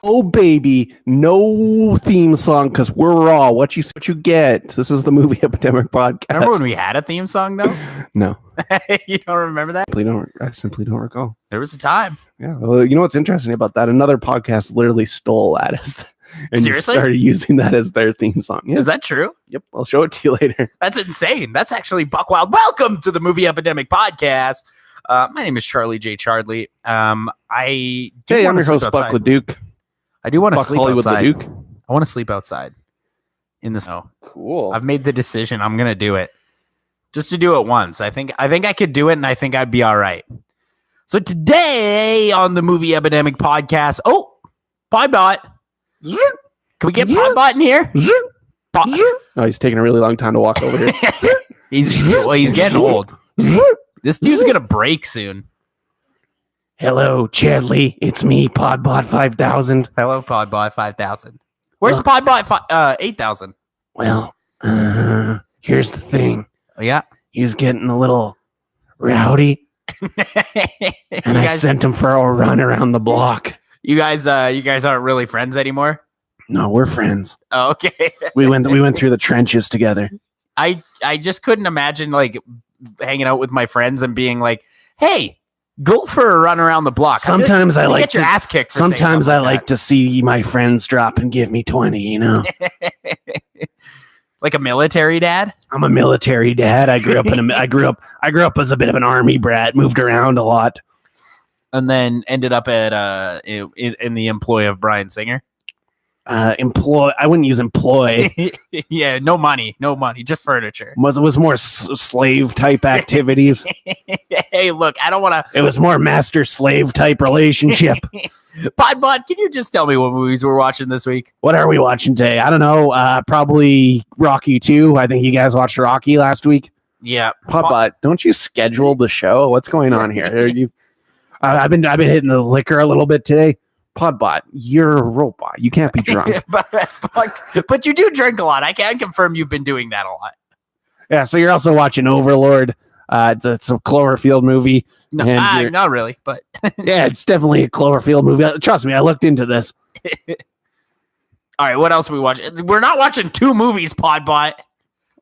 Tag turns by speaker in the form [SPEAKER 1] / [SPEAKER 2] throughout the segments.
[SPEAKER 1] Oh baby, no theme song because we're raw. What you get? This is the Movie Epidemic podcast.
[SPEAKER 2] Remember when we had a theme song though?
[SPEAKER 1] No,
[SPEAKER 2] You don't remember that?
[SPEAKER 1] I simply don't recall.
[SPEAKER 2] There was a time.
[SPEAKER 1] Yeah, well, you know what's interesting about that? Another podcast literally stole that and
[SPEAKER 2] Seriously?
[SPEAKER 1] started using that as their theme song. Yeah.
[SPEAKER 2] Is that true?
[SPEAKER 1] Yep, I'll show it to you later.
[SPEAKER 2] That's insane. That's actually buck wild. Welcome to the Movie Epidemic podcast. My name is Charlie J. Chardley.
[SPEAKER 1] I'm your host, Buck LeDuc.
[SPEAKER 2] I do want to sleep
[SPEAKER 1] Hollywood
[SPEAKER 2] outside.
[SPEAKER 1] LeDuc.
[SPEAKER 2] I want to sleep outside in the snow.
[SPEAKER 1] Cool.
[SPEAKER 2] I've made the decision. I'm gonna do it. Just to do it once. I think I could do it, and I think I'd be all right. So today on the Movie Epidemic podcast, Podbot. Can we get Podbot in here?
[SPEAKER 1] Oh, he's taking a really long time to walk over here.
[SPEAKER 2] He's getting old. This dude's gonna break soon.
[SPEAKER 1] Hello, Chadley. It's me, Podbot 5000.
[SPEAKER 2] Hello, Podbot 5000. Where's Podbot 8000?
[SPEAKER 1] Well, here's the thing.
[SPEAKER 2] Yeah.
[SPEAKER 1] He's getting a little rowdy, and I sent him for a run around the block.
[SPEAKER 2] You guys aren't really friends anymore?
[SPEAKER 1] No, we're friends.
[SPEAKER 2] Oh, okay.
[SPEAKER 1] We went through the trenches together.
[SPEAKER 2] I just couldn't imagine like hanging out with my friends and being like, "Hey, go for a run around the block."
[SPEAKER 1] Sometimes I like
[SPEAKER 2] get your ass kicked.
[SPEAKER 1] Sometimes I like to see my friends drop and give me 20. You know,
[SPEAKER 2] like a military dad.
[SPEAKER 1] I'm a military dad. I grew up as a bit of an army brat. Moved around a lot,
[SPEAKER 2] and then ended up at in the employ of Bryan Singer.
[SPEAKER 1] I wouldn't use employ.
[SPEAKER 2] Yeah, no money, just furniture.
[SPEAKER 1] It was more slave type activities.
[SPEAKER 2] Hey, look, I don't want to.
[SPEAKER 1] It was more master slave type relationship.
[SPEAKER 2] Podbot, can you just tell me what movies we're watching this week?
[SPEAKER 1] What are we watching today? I don't know. Probably Rocky 2. I think you guys watched Rocky last week.
[SPEAKER 2] Yeah,
[SPEAKER 1] Podbot, don't you schedule the show? What's going on here? I've been hitting the liquor a little bit today. Podbot, you're a robot. You can't be drunk.
[SPEAKER 2] but you do drink a lot. I can confirm you've been doing that a lot.
[SPEAKER 1] Yeah, so you're also watching Overlord. It's a Cloverfield movie.
[SPEAKER 2] No, not really, but
[SPEAKER 1] yeah, it's definitely a Cloverfield movie. Trust me, I looked into this.
[SPEAKER 2] All right, what else are we watching? We're not watching two movies, Podbot.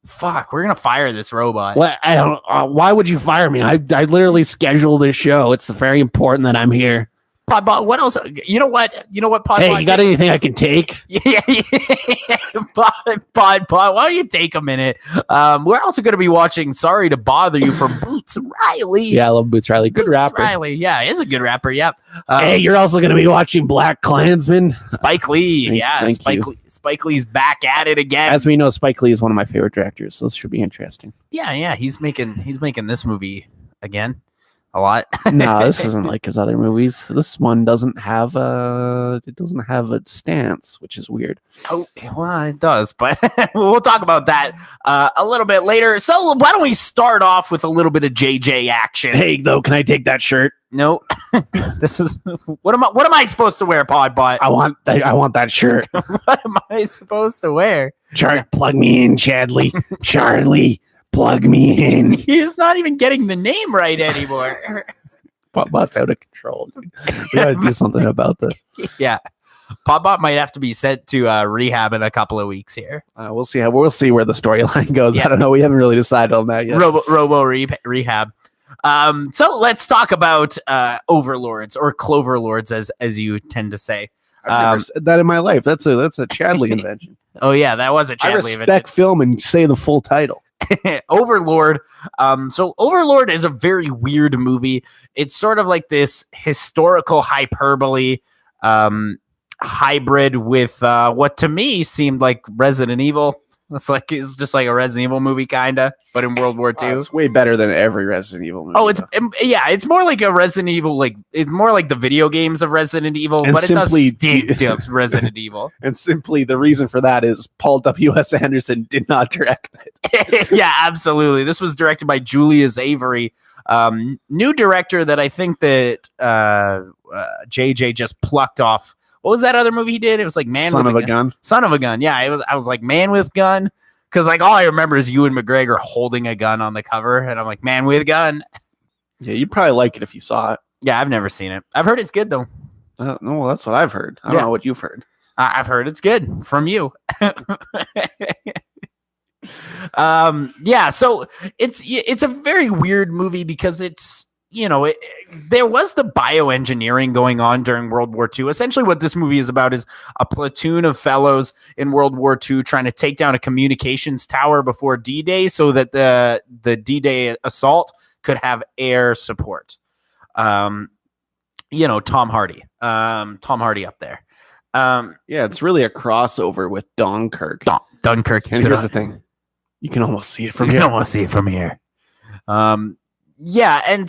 [SPEAKER 2] Fuck, we're gonna fire this robot.
[SPEAKER 1] What? I don't. Why would you fire me? I literally scheduled this show. It's very important that I'm here.
[SPEAKER 2] Podbot, what else? You know what, Podbot?
[SPEAKER 1] Hey, you got anything I can take?
[SPEAKER 2] Yeah. Podbot, why don't you take a minute? We're also going to be watching Sorry to Bother You from Boots Riley.
[SPEAKER 1] Yeah, I love Boots Riley. Good rapper.
[SPEAKER 2] Riley, yeah, he's a good rapper, yep.
[SPEAKER 1] Hey, you're also going to be watching Blackkklansman.
[SPEAKER 2] Spike Lee, Spike Lee's back at it again.
[SPEAKER 1] As we know, Spike Lee is one of my favorite directors, so this should be interesting.
[SPEAKER 2] Yeah, he's making this movie again. A lot.
[SPEAKER 1] No, this isn't like his other movies. This one doesn't have a stance, which is weird.
[SPEAKER 2] Oh, well, it does, but we'll talk about that a little bit later. So why don't we start off with a little bit of JJ action?
[SPEAKER 1] Hey, though, can I take that shirt?
[SPEAKER 2] No. This is what am I supposed to wear, Podbot?
[SPEAKER 1] I want that shirt.
[SPEAKER 2] What am I supposed to wear?
[SPEAKER 1] Plug me in, Chadley. Charlie. Plug me in.
[SPEAKER 2] You're just not even getting the name right anymore.
[SPEAKER 1] Podbot's out of control. We gotta do something about this.
[SPEAKER 2] Yeah, Podbot might have to be sent to rehab in a couple of weeks here.
[SPEAKER 1] We'll see where the storyline goes. Yeah. I don't know. We haven't really decided on that yet.
[SPEAKER 2] Robo rehab. So let's talk about overlords or cloverlords, as you tend to say.
[SPEAKER 1] I've never said that in my life. That's a Chadley invention.
[SPEAKER 2] Oh yeah, that was a Chadley
[SPEAKER 1] invention. I respect film and say the full title.
[SPEAKER 2] Overlord. So Overlord is a very weird movie. It's sort of like this historical hyperbole hybrid with what to me seemed like Resident Evil. It's just like a Resident Evil movie, kinda, but in World War II.
[SPEAKER 1] It's way better than every Resident Evil movie.
[SPEAKER 2] Oh, it's more like a Resident Evil, it's more like the video games of Resident Evil, and but simply, it does stink of Resident Evil.
[SPEAKER 1] And simply the reason for that is Paul W.S. Anderson did not direct it.
[SPEAKER 2] Yeah, absolutely. This was directed by Julius Avery, new director that I think that JJ just plucked off. What was that other movie he did? It was like
[SPEAKER 1] Son of a Gun.
[SPEAKER 2] Son of a Gun. Yeah, I was like Man with Gun, because like all I remember is Ewan McGregor holding a gun on the cover, and I'm like, Man with Gun.
[SPEAKER 1] Yeah, you'd probably like it if you saw it.
[SPEAKER 2] Yeah, I've never seen it. I've heard it's good though.
[SPEAKER 1] No, well, that's what I've heard. I don't know what you've heard.
[SPEAKER 2] I've heard it's good from you. So it's a very weird movie because it's, there was the bioengineering going on during World War II. Essentially what this movie is about is a platoon of fellows in World War II trying to take down a communications tower before D-Day so that the D-Day assault could have air support. Tom Hardy up there.
[SPEAKER 1] It's really a crossover with Dunkirk.
[SPEAKER 2] Dunkirk.
[SPEAKER 1] And here's the thing. You can almost see it from here.
[SPEAKER 2] You can almost see it from here. And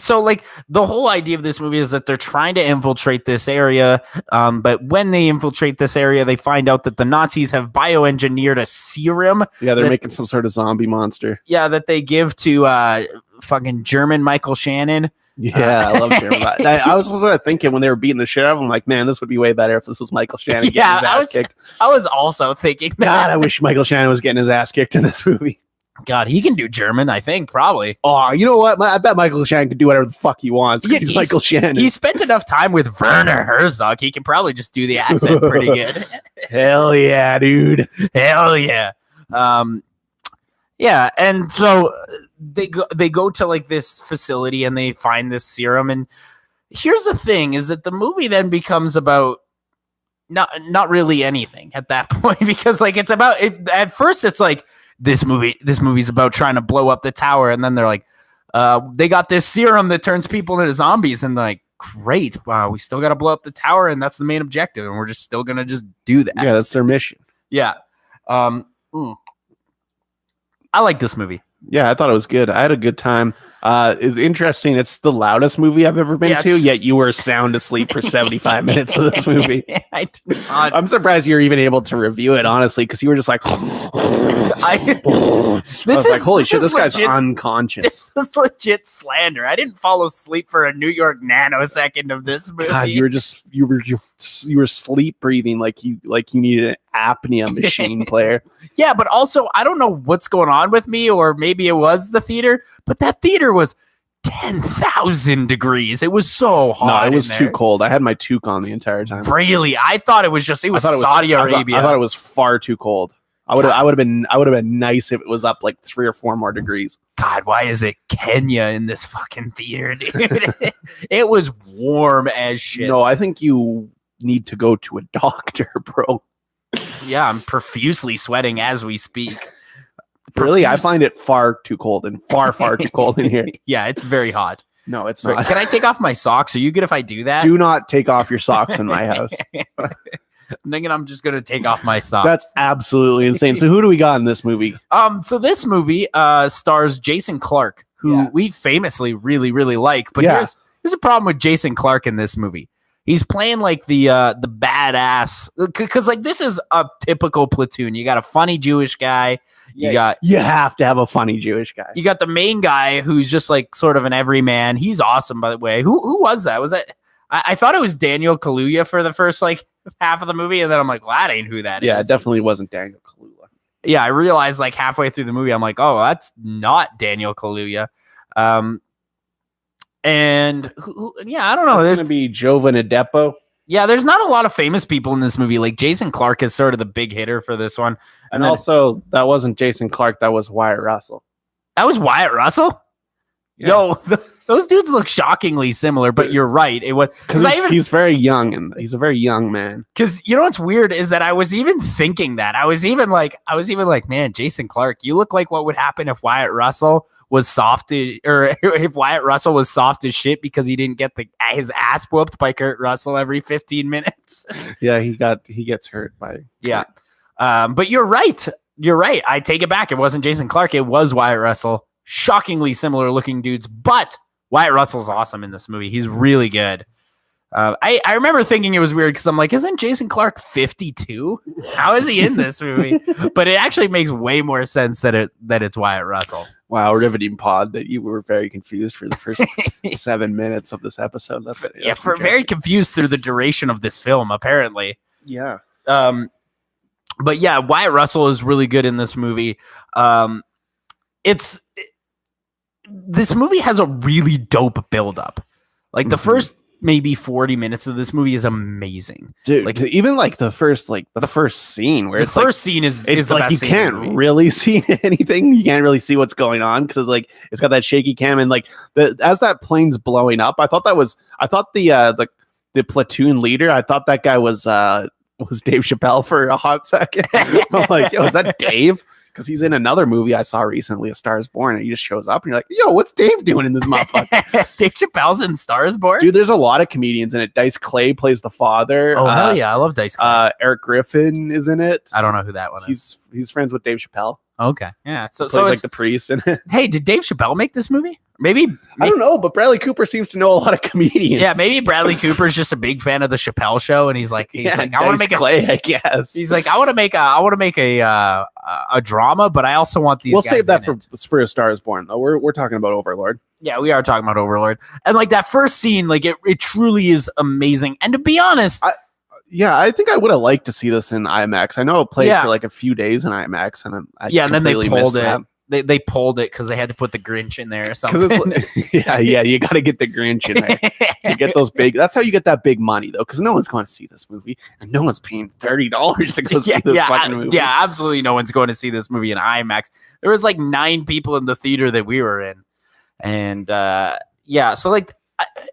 [SPEAKER 2] so like the whole idea of this movie is that they're trying to infiltrate this area, but when they infiltrate this area, they find out that the Nazis have bioengineered a serum.
[SPEAKER 1] Yeah, they're making some sort of zombie monster.
[SPEAKER 2] Yeah, that they give to fucking German Michael Shannon.
[SPEAKER 1] Yeah, I love German. I was sort of thinking when they were beating the shit out of him, like, man, this would be way better if this was Michael Shannon getting his ass kicked.
[SPEAKER 2] I was also thinking that.
[SPEAKER 1] God, I wish Michael Shannon was getting his ass kicked in this movie.
[SPEAKER 2] God, he can do German, I think, probably.
[SPEAKER 1] Oh, you know what? I bet Michael Shannon can do whatever the fuck he wants. He's Michael Shannon.
[SPEAKER 2] He spent enough time with Werner Herzog. He can probably just do the accent pretty good.
[SPEAKER 1] Hell yeah, dude.
[SPEAKER 2] Hell yeah. And so they go to like this facility and they find this serum. And here's the thing: is that the movie then becomes about not really anything at that point, because like it's about it, at first it's like this movie's about trying to blow up the tower, and then they're like, they got this serum that turns people into zombies, and they're like, great, wow, we still got to blow up the tower, and that's the main objective, and we're just still gonna just do that.
[SPEAKER 1] Yeah, that's their mission.
[SPEAKER 2] Yeah. I like this movie.
[SPEAKER 1] Yeah, I thought it was good. I had a good time. It's interesting. It's the loudest movie I've ever been to, yet you were sound asleep for 75 minutes of this movie. I'm surprised you're even able to review it, honestly, because you were just like, I was like, holy shit, this guy's unconscious.
[SPEAKER 2] This is legit slander. I didn't fall asleep for a New York nanosecond of this movie.
[SPEAKER 1] God, you were sleep breathing like you needed an apnea machine player.
[SPEAKER 2] Yeah, but also I don't know what's going on with me, or maybe it was the theater, but that theater was 10,000 degrees. It was so hot.
[SPEAKER 1] No, it was too cold. I had my toque on the entire time.
[SPEAKER 2] Really? I thought it was Saudi Arabia.
[SPEAKER 1] I thought it was far too cold. I would have been nice if it was up like 3 or 4 more degrees.
[SPEAKER 2] God, why is it Kenya in this fucking theater, dude? It was warm as shit.
[SPEAKER 1] No, I think you need to go to a doctor, bro.
[SPEAKER 2] Yeah, I'm profusely sweating as we speak.
[SPEAKER 1] Really? I find it far too cold and far too cold in here.
[SPEAKER 2] Yeah, it's very hot.
[SPEAKER 1] No, it's not.
[SPEAKER 2] Can I take off my socks? Are you good if I do that?
[SPEAKER 1] Do not take off your socks in my house.
[SPEAKER 2] I'm thinking I'm just going to take off my socks.
[SPEAKER 1] That's absolutely insane. So who do we got in this movie?
[SPEAKER 2] So this movie stars Jason Clarke, who we famously really, really like. But here's a problem with Jason Clarke in this movie. He's playing like the badass, because like this is a typical platoon. You got a funny Jewish guy. You have to have a funny Jewish guy. You got the main guy who's just like sort of an everyman. He's awesome, by the way. Who was that? Was that? I thought it was Daniel Kaluuya for the first like half of the movie, and then I'm like, well, that ain't who that is.
[SPEAKER 1] Yeah, it definitely wasn't Daniel Kaluuya.
[SPEAKER 2] Yeah, I realized like halfway through the movie, I'm like, oh, that's not Daniel Kaluuya. And I don't know.
[SPEAKER 1] There's going to be Jovan Adepo.
[SPEAKER 2] Yeah, there's not a lot of famous people in this movie. Like Jason Clarke is sort of the big hitter for this one.
[SPEAKER 1] And also, that wasn't Jason Clarke. That was Wyatt Russell.
[SPEAKER 2] That was Wyatt Russell? Yeah. Yo, those dudes look shockingly similar, but you're right. It was
[SPEAKER 1] because he's very young, and he's a very young man.
[SPEAKER 2] Because you know what's weird is that I was even thinking that. I was even like, man, Jason Clarke, you look like what would happen if Wyatt Russell was soft, or if Wyatt Russell was soft as shit because he didn't get his ass whooped by Kurt Russell every 15 minutes.
[SPEAKER 1] Yeah, he gets hurt by.
[SPEAKER 2] Yeah, but you're right. I take it back. It wasn't Jason Clarke. It was Wyatt Russell. Shockingly similar looking dudes, but Wyatt Russell's awesome in this movie. He's really good. I remember thinking it was weird because I'm like, isn't Jason Clarke 52? How is he in this movie? But it actually makes way more sense that it's Wyatt Russell.
[SPEAKER 1] Wow, riveting pod that you were very confused for the first 7 minutes of this episode. That's
[SPEAKER 2] very confused through the duration of this film, apparently.
[SPEAKER 1] Yeah.
[SPEAKER 2] But yeah, Wyatt Russell is really good in this movie. This movie has a really dope buildup. Like the first maybe 40 minutes of this movie is amazing,
[SPEAKER 1] dude.
[SPEAKER 2] Like
[SPEAKER 1] even like the first scene where
[SPEAKER 2] the first scene is the
[SPEAKER 1] like
[SPEAKER 2] best
[SPEAKER 1] you can't really see anything. You can't really see what's going on because it's got that shaky cam, and like as that plane's blowing up, I thought the platoon leader, I thought that guy was Dave Chappelle for a hot second. I'm like, yo, is that Dave? Because he's in another movie I saw recently, A Star Is Born, and he just shows up and you're like, yo, what's Dave doing in this motherfucker?
[SPEAKER 2] Dave Chappelle's in Star Is Born?
[SPEAKER 1] Dude, there's a lot of comedians in it. Dice Clay plays the father.
[SPEAKER 2] Oh, hell yeah. I love Dice Clay.
[SPEAKER 1] Eric Griffin is in it.
[SPEAKER 2] I don't know who that one
[SPEAKER 1] is. He's friends with Dave Chappelle.
[SPEAKER 2] Okay. Yeah. So
[SPEAKER 1] it's like the priest in it.
[SPEAKER 2] Hey, did Dave Chappelle make this movie? Maybe
[SPEAKER 1] I don't know, but Bradley Cooper seems to know a lot of comedians.
[SPEAKER 2] Yeah, maybe Bradley Cooper's just a big fan of the Chappelle Show, and he's like, I want to make
[SPEAKER 1] Clay, I guess.
[SPEAKER 2] He's like, I want to make a drama, but I also want these.
[SPEAKER 1] We'll
[SPEAKER 2] guys
[SPEAKER 1] save that for A Star Is Born, though. We're talking about Overlord.
[SPEAKER 2] Yeah, we are talking about Overlord, and like that first scene, like it truly is amazing. And to be honest,
[SPEAKER 1] I think I would have liked to see this in IMAX. I know it played for like a few days in IMAX, and
[SPEAKER 2] and then they pulled it. They pulled it because they had to put the Grinch in there or something.
[SPEAKER 1] You got to get the Grinch in there. You get those big. That's how you get that big money, though, because no one's going to see this movie, and no one's paying $30 to go see this fucking movie.
[SPEAKER 2] Yeah, absolutely, no one's going to see this movie in IMAX. There was like 9 people in the theater that we were in, and so like,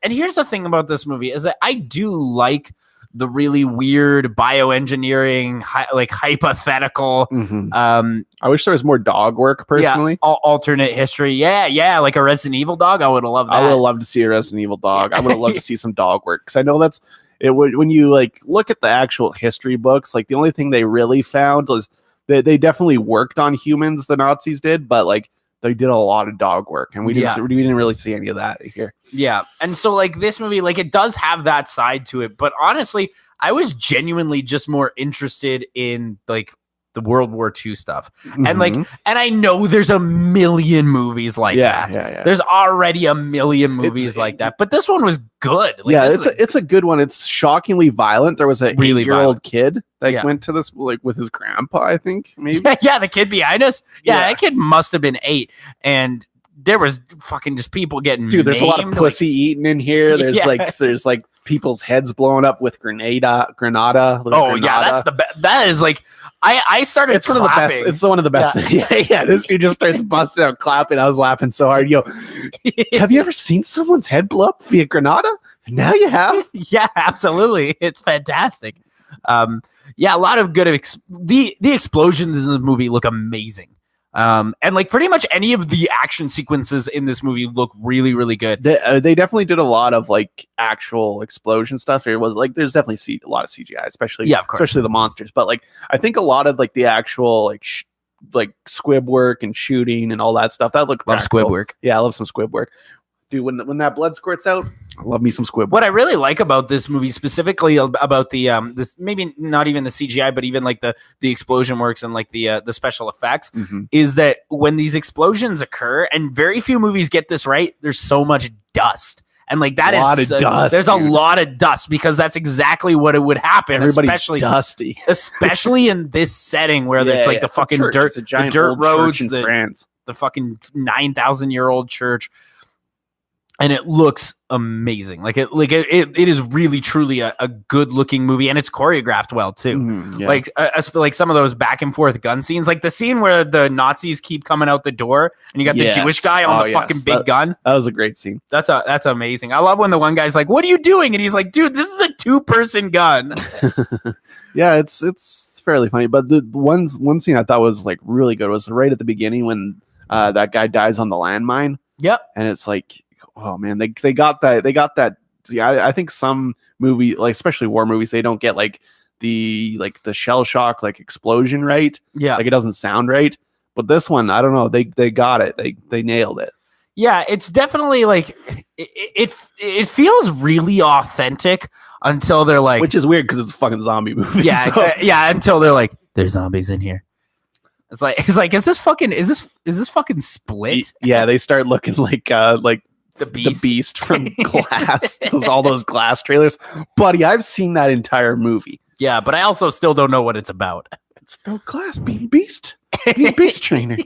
[SPEAKER 2] and here's the thing about this movie is that I do like the really weird bioengineering, like hypothetical.
[SPEAKER 1] Mm-hmm. I wish there was more dog work, personally.
[SPEAKER 2] Yeah, alternate history. Yeah, like a Resident Evil dog. I would have loved that.
[SPEAKER 1] I would have loved to see a Resident Evil dog. I would have loved to see some dog work, because I know that's it. When you like look at the actual history books, like the only thing they really found was they definitely worked on humans, the Nazis did, but like they did a lot of dog work, and we didn't really see any of that here.
[SPEAKER 2] Yeah. And so like this movie, like it does have that side to it, but honestly, I was genuinely just more interested in like the World War II stuff. Mm-hmm. And I know there's a million movies like that. Yeah. There's already a million movies like that, but this one was good. Like,
[SPEAKER 1] it's a good one. It's shockingly violent. There was a really 8-year-old kid that went to this like with his grandpa, I think, maybe.
[SPEAKER 2] Yeah, the kid behind us. Yeah, that kid must have been 8, and there was fucking just people getting
[SPEAKER 1] there's a lot of pussy eating in here. There's like people's heads blowing up with granada.
[SPEAKER 2] Yeah, that's the best. That is like I started.
[SPEAKER 1] It's clapping. One of the best. It's one of the best. Yeah. This dude just starts busting out clapping. I was laughing so hard. Yo, have you ever seen someone's head blow up via granada? Now you have.
[SPEAKER 2] Yeah, absolutely. It's fantastic. A lot of good. The explosions in the movie look amazing. And like pretty much any of the action sequences in this movie look really, really good.
[SPEAKER 1] They definitely did a lot of like actual explosion stuff. It was like there's definitely a lot of CGI, especially the monsters. But like I think a lot of like the actual like squib work and shooting and all that stuff that looked
[SPEAKER 2] love squib work.
[SPEAKER 1] Yeah, I love some squib work. Dude, when that blood squirts out, I love me some squib.
[SPEAKER 2] What I really like about this movie, specifically about the this maybe not even the CGI, but even like the explosion works and like the special effects, is that when these explosions occur, and very few movies get this right, there's so much dust. And like that there's a lot of dust, because that's exactly what it would happen.
[SPEAKER 1] Everybody's dusty,
[SPEAKER 2] especially in this setting where it's like the fucking dirt, the dirt roads, the fucking 9,000-year-old church. And it looks amazing. Like it is really truly a good looking movie, and it's choreographed well too. Like some of those back and forth gun scenes, like the scene where the Nazis keep coming out the door and you got the Jewish guy on the fucking big gun.
[SPEAKER 1] That was a great scene.
[SPEAKER 2] That's amazing. I love when the one guy's like, "What are you doing?" And he's like, "Dude, this is a 2-person gun."
[SPEAKER 1] Yeah, it's fairly funny. But the one scene I thought was like really good was right at the beginning when that guy dies on the landmine.
[SPEAKER 2] Yep.
[SPEAKER 1] And it's like, oh man, they got that. Yeah, I think some movie, like especially war movies, they don't get like the shell shock like explosion right.
[SPEAKER 2] Yeah,
[SPEAKER 1] like it doesn't sound right. But this one, I don't know, they got it. They nailed it.
[SPEAKER 2] Yeah, it's definitely like it feels really authentic until they're like,
[SPEAKER 1] which is weird because it's a fucking zombie movie.
[SPEAKER 2] Yeah, so. Yeah, until they're like, there's zombies in here. It's like is this fucking Split?
[SPEAKER 1] Yeah, they start looking like the beast from Glass. all those Glass trailers. Buddy, I've seen that entire movie.
[SPEAKER 2] Yeah, but I also still don't know what it's about.
[SPEAKER 1] It's about Glass being Beast. Being Beast trainer.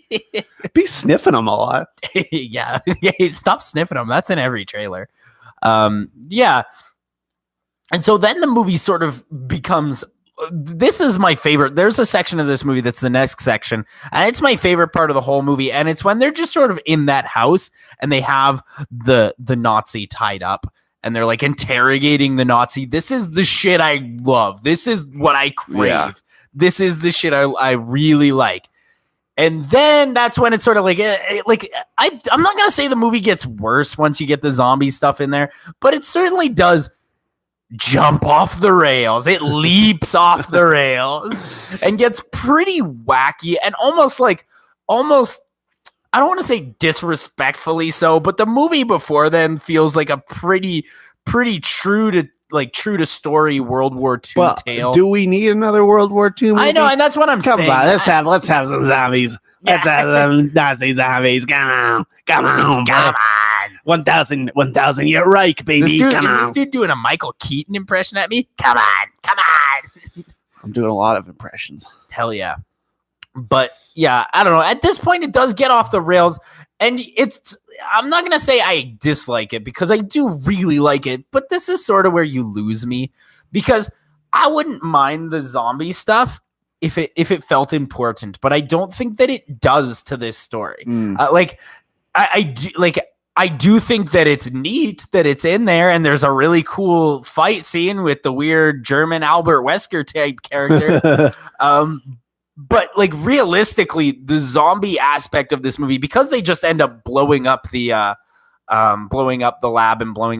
[SPEAKER 1] Be sniffing them a lot.
[SPEAKER 2] Yeah, stop sniffing them. That's in every trailer. Yeah. And so then the movie sort of becomes, this is my favorite. There's a section of this movie that's the next section, and it's my favorite part of the whole movie. And it's when they're just sort of in that house and they have the Nazi tied up and they're like interrogating the Nazi. This is the shit I love. This is what I crave. Yeah. This is the shit I really like. And then that's when it's sort of like I'm not going to say the movie gets worse once you get the zombie stuff in there, but it certainly does jump off the rails. It leaps off the rails and gets pretty wacky and almost I don't want to say disrespectfully so, but the movie before then feels like a pretty true to story World War II tale.
[SPEAKER 1] Do we need another World War II movie?
[SPEAKER 2] I know, and that's what I'm saying.
[SPEAKER 1] Come on, let's have some zombies. Yeah. Let's have some Nazi zombies. Come on. 1,000 year Reich, baby.
[SPEAKER 2] Is this dude doing a Michael Keaton impression at me? Come on.
[SPEAKER 1] I'm doing a lot of impressions.
[SPEAKER 2] Hell yeah. But yeah, I don't know. At this point, it does get off the rails, and I'm not going to say I dislike it because I do really like it, but this is sort of where you lose me because I wouldn't mind the zombie stuff if it felt important, but I don't think that it does to this story. I do think that it's neat that it's in there, and there's a really cool fight scene with the weird German Albert Wesker type character. But like realistically, the zombie aspect of this movie, because they just end up blowing up the lab and blowing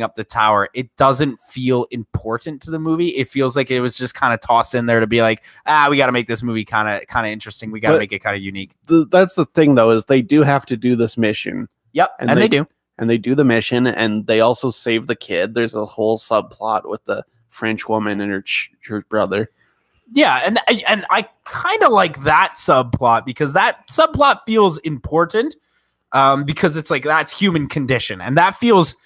[SPEAKER 2] up the tower, it doesn't feel important to the movie. It feels like it was just kind of tossed in there to be like, we got to make this movie kind of interesting. We got to make it kind of unique.
[SPEAKER 1] That's the thing, though, is they do have to do this mission.
[SPEAKER 2] Yep, and they do.
[SPEAKER 1] And they do the mission, and they also save the kid. There's a whole subplot with the French woman and her brother.
[SPEAKER 2] Yeah, and I kind of like that subplot because that subplot feels important because it's like that's human condition, and that feels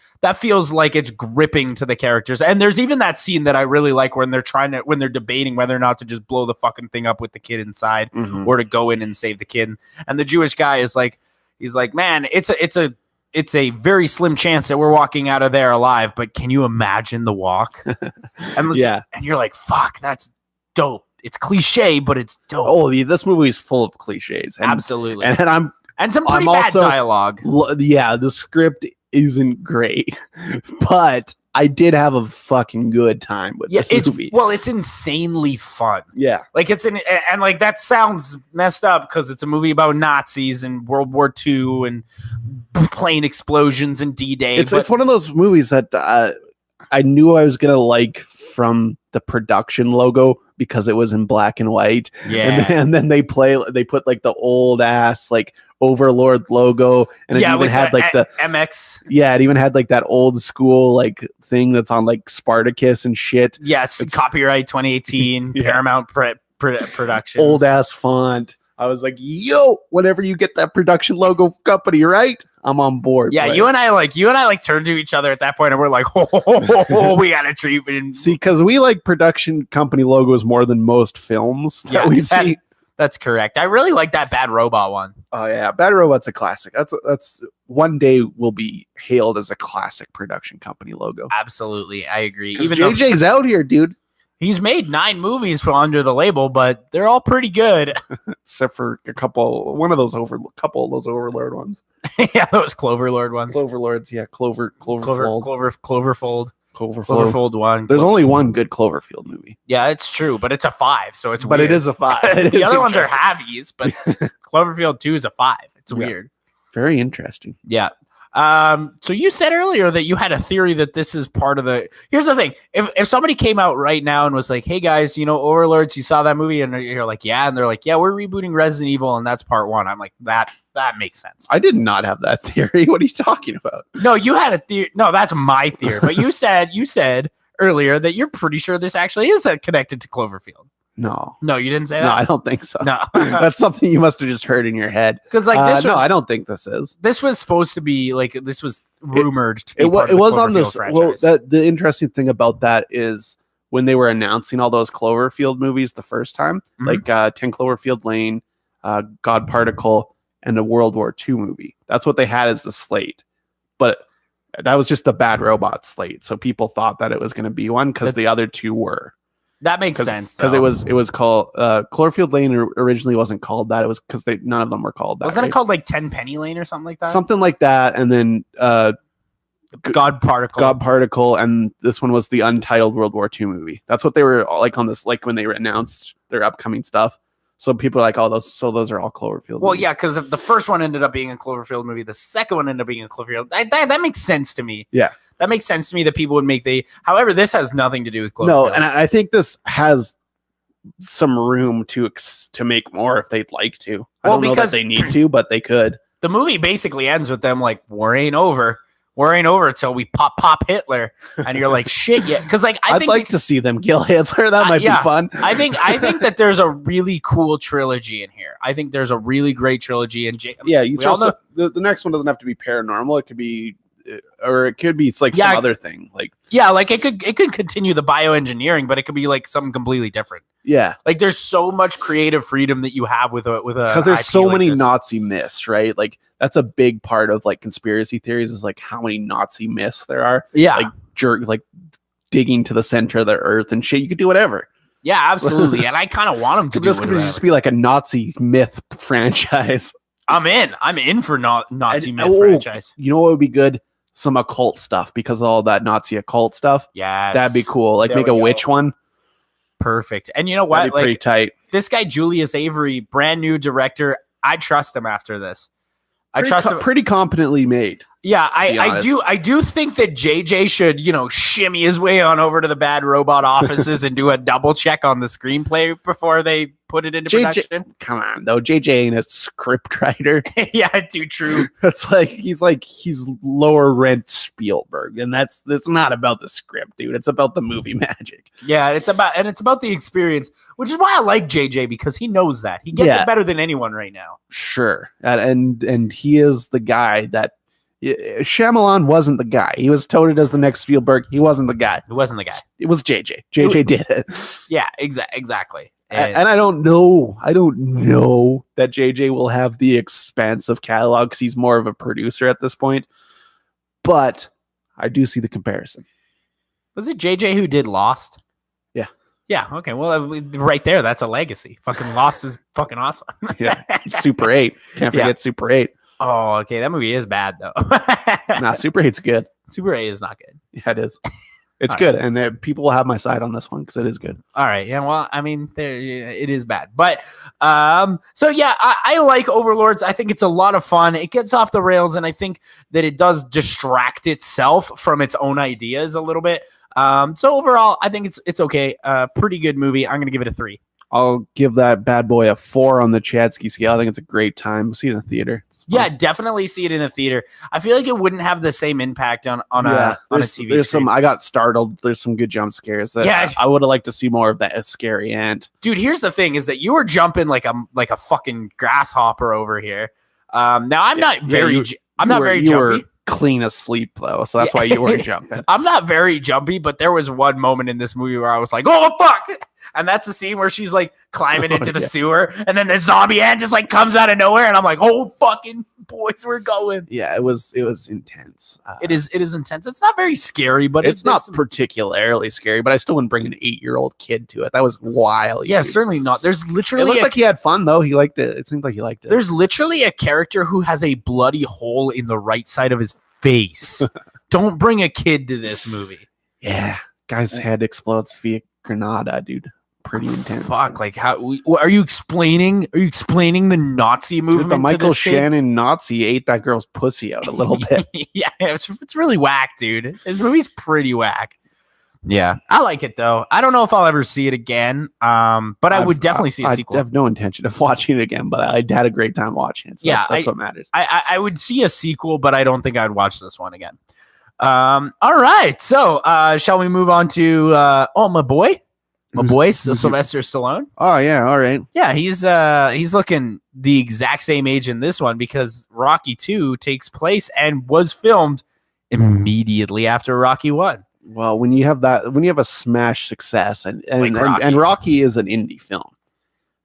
[SPEAKER 2] like it's gripping to the characters. And there's even that scene that I really like when they're debating whether or not to just blow the fucking thing up with the kid inside or to go in and save the kid. And the Jewish guy is like, he's like, man, it's a very slim chance that we're walking out of there alive, but can you imagine the walk? And you're like, fuck, that's dope. It's cliche, but it's dope.
[SPEAKER 1] Oh, this movie is full of cliches.
[SPEAKER 2] Absolutely.
[SPEAKER 1] And
[SPEAKER 2] some pretty bad dialogue.
[SPEAKER 1] Yeah, the script isn't great, but I did have a fucking good time with this movie.
[SPEAKER 2] Well, it's insanely fun.
[SPEAKER 1] Yeah.
[SPEAKER 2] Like and like that sounds messed up because it's a movie about Nazis and World War II and plane explosions and D-Day.
[SPEAKER 1] It's one of those movies that I knew I was going to like from the production logo because it was in black and white.
[SPEAKER 2] Yeah.
[SPEAKER 1] And then they put like the old ass like Overlord logo, and it even had like the
[SPEAKER 2] MX.
[SPEAKER 1] Yeah, it even had like that old school like thing that's on like Spartacus and shit.
[SPEAKER 2] Yes, it's copyright 2018 Paramount Productions.
[SPEAKER 1] Old ass font. I was like, yo, whenever you get that production logo company right, I'm on board.
[SPEAKER 2] Yeah, you and I turned to each other at that point and we're like, oh, we got a treatment.
[SPEAKER 1] See, because we like production company logos more than most films that we see.
[SPEAKER 2] That's correct. I really like that Bad Robot one.
[SPEAKER 1] Oh yeah, Bad Robot's a classic. That's one day will be hailed as a classic production company logo.
[SPEAKER 2] Absolutely, I agree.
[SPEAKER 1] Even JJ's out here, dude.
[SPEAKER 2] He's made 9 movies from under the label, but they're all pretty good,
[SPEAKER 1] except for a couple of those Overlord ones.
[SPEAKER 2] Yeah, those Cloverlord ones.
[SPEAKER 1] Cloverlords, yeah,
[SPEAKER 2] Cloverfold 1.
[SPEAKER 1] There's only one good Cloverfield movie.
[SPEAKER 2] Yeah, it's true, but it's a 5, so it's
[SPEAKER 1] but
[SPEAKER 2] weird.
[SPEAKER 1] It is a 5.
[SPEAKER 2] The other ones are halvies, but Cloverfield 2 is a 5. It's weird.
[SPEAKER 1] Very interesting.
[SPEAKER 2] Yeah. So you said earlier that you had a theory that this is part of the. Here's the thing: if somebody came out right now and was like, "Hey guys, Overlords, you saw that movie?" and you're like, "Yeah," and they're like, "Yeah, we're rebooting Resident Evil, and that's part 1." I'm like, that makes sense.
[SPEAKER 1] I did not have that theory. What are you talking about?
[SPEAKER 2] No, you had a theory. No, that's my theory. But you said earlier that you're pretty sure this actually is connected to Cloverfield.
[SPEAKER 1] No,
[SPEAKER 2] you didn't say that.
[SPEAKER 1] No, I don't think so.
[SPEAKER 2] No,
[SPEAKER 1] that's something you must have just heard in your head.
[SPEAKER 2] Because this,
[SPEAKER 1] no, I don't think this is.
[SPEAKER 2] This was supposed to be like this was rumored to be.
[SPEAKER 1] It was on this. Franchise. Well, the interesting thing about that is when they were announcing all those Cloverfield movies the first time, like 10 Cloverfield Lane, God Particle, and a World War II movie. That's what they had as the slate. But That was just the Bad Robot slate. So people thought that it was going to be one because the other two were.
[SPEAKER 2] That makes sense
[SPEAKER 1] because it was called Cloverfield Lane originally wasn't called that. It was because none of them were called that.
[SPEAKER 2] Wasn't it called like 10 Penny Lane or something like that?
[SPEAKER 1] Something like that, and then
[SPEAKER 2] God Particle,
[SPEAKER 1] and this one was the untitled World War II movie. That's what they were like on this, like when they announced their upcoming stuff. So people are like, oh, those are all Cloverfield.
[SPEAKER 2] Well,
[SPEAKER 1] movies.
[SPEAKER 2] Yeah, because the first one ended up being a Cloverfield movie. The second one ended up being a Cloverfield. That makes sense to me.
[SPEAKER 1] Yeah.
[SPEAKER 2] That makes sense to me that people would make however, this has nothing to do with Cloverfield.
[SPEAKER 1] No, and I think this has some room to make more if they'd like to. I don't know that they need to, but they could.
[SPEAKER 2] The movie basically ends with them like, war ain't over. War ain't over until we pop Hitler, and you're like, shit, yeah. Because like
[SPEAKER 1] I'd like to see them kill Hitler. That might be fun.
[SPEAKER 2] I think that there's a really cool trilogy in here. I think there's a really great trilogy. And
[SPEAKER 1] the next one doesn't have to be paranormal. It could be, or it could be like some other thing. Like
[SPEAKER 2] like it could continue the bioengineering, but it could be like something completely different.
[SPEAKER 1] Yeah,
[SPEAKER 2] like there's so much creative freedom that you have with a
[SPEAKER 1] because there's so many Nazi myths, right? Like that's a big part of like conspiracy theories is like how many Nazi myths there are.
[SPEAKER 2] Yeah,
[SPEAKER 1] like digging to the center of the earth and shit. You could do whatever.
[SPEAKER 2] Yeah, absolutely. And I kind of want them to
[SPEAKER 1] just be like a Nazi myth franchise.
[SPEAKER 2] I'm in for Nazi myth franchise.
[SPEAKER 1] You know what would be good? Some occult stuff because of all that Nazi occult stuff.
[SPEAKER 2] Yeah,
[SPEAKER 1] that'd be cool. Like make a witch one.
[SPEAKER 2] Perfect. And you know what?
[SPEAKER 1] That'd be pretty tight.
[SPEAKER 2] This guy Julius Avery, brand new director. I trust him after this. I trust him.
[SPEAKER 1] Pretty competently made.
[SPEAKER 2] Yeah, I do think that JJ should, shimmy his way on over to the Bad Robot offices and do a double check on the screenplay before they put it into production.
[SPEAKER 1] Come on, though. JJ ain't a script writer.
[SPEAKER 2] Yeah, too true.
[SPEAKER 1] It's he's lower rent Spielberg, and it's not about the script, dude. It's about the movie magic.
[SPEAKER 2] Yeah, it's about the experience, which is why I like JJ because he knows that. He gets it better than anyone right now.
[SPEAKER 1] Sure. And he is the guy that Shyamalan wasn't the guy. He was touted as the next Spielberg. He wasn't the guy.
[SPEAKER 2] It wasn't the guy.
[SPEAKER 1] It was JJ. JJ did it.
[SPEAKER 2] Yeah, exactly.
[SPEAKER 1] And I don't know that JJ will have the expansive catalog because he's more of a producer at this point. But I do see the comparison.
[SPEAKER 2] Was it JJ who did Lost?
[SPEAKER 1] Yeah.
[SPEAKER 2] Yeah. Okay. Well, right there, that's a legacy. Fucking Lost is fucking awesome.
[SPEAKER 1] Yeah. Super 8. Can't forget Super 8.
[SPEAKER 2] Oh, okay. That movie is bad though.
[SPEAKER 1] Nah, Super 8's good.
[SPEAKER 2] Super 8 is not good.
[SPEAKER 1] Yeah, it is. It's good, and people will have my side on this one because it is good.
[SPEAKER 2] All right, yeah. Well, I mean, it is bad, but so yeah, I like Overlords. I think it's a lot of fun. It gets off the rails, and I think that it does distract itself from its own ideas a little bit. So overall, I think it's okay. Pretty good movie. I'm gonna give it a 3.
[SPEAKER 1] I'll give that bad boy a 4 on the Chadsky scale. I think it's a great time. See it in a theater.
[SPEAKER 2] Yeah, definitely see it in a theater. I feel like it wouldn't have the same impact on a TV
[SPEAKER 1] there's
[SPEAKER 2] screen.
[SPEAKER 1] I got startled. There's some good jump scares that I would have liked to see more of that scary ant.
[SPEAKER 2] Dude, here's the thing is that you were jumping like a fucking grasshopper over here. Now I'm not very jumpy.
[SPEAKER 1] You were clean asleep though, so that's why you weren't jumping.
[SPEAKER 2] I'm not very jumpy, but there was one moment in this movie where I was like, oh fuck. And that's the scene where she's like climbing into the sewer, and then the zombie ant just like comes out of nowhere, and I'm like, "Oh fucking boys, we're going!"
[SPEAKER 1] Yeah, it was intense.
[SPEAKER 2] It is intense. It's not very scary, but
[SPEAKER 1] it's not particularly scary. But I still wouldn't bring an 8-year-old kid to it. That was wild.
[SPEAKER 2] Yeah, certainly not. There's literally.
[SPEAKER 1] It looked like he had fun though. He liked it. It seemed like he liked it.
[SPEAKER 2] There's literally a character who has a bloody hole in the right side of his face. Don't bring a kid to this movie.
[SPEAKER 1] Yeah, guy's head explodes via Granada, dude. Pretty intense.
[SPEAKER 2] Fuck, like how are you explaining? Are you explaining the Nazi movement?
[SPEAKER 1] The Michael Shannon Nazi ate that girl's pussy out a little bit.
[SPEAKER 2] Yeah, it's really whack, dude. This movie's pretty whack. Yeah, I like it though. I don't know if I'll ever see it again. But I would definitely see a sequel.
[SPEAKER 1] I have no intention of watching it again, but I had a great time watching it. So yeah, that's what matters.
[SPEAKER 2] I would see a sequel, but I don't think I'd watch this one again. All right, so shall we move on to my boy? My boy, Sylvester Stallone.
[SPEAKER 1] Oh yeah, all right.
[SPEAKER 2] Yeah, he's looking the exact same age in this one because Rocky 2 takes place and was filmed immediately after Rocky 1.
[SPEAKER 1] Well, when you have a smash success and Rocky is an indie film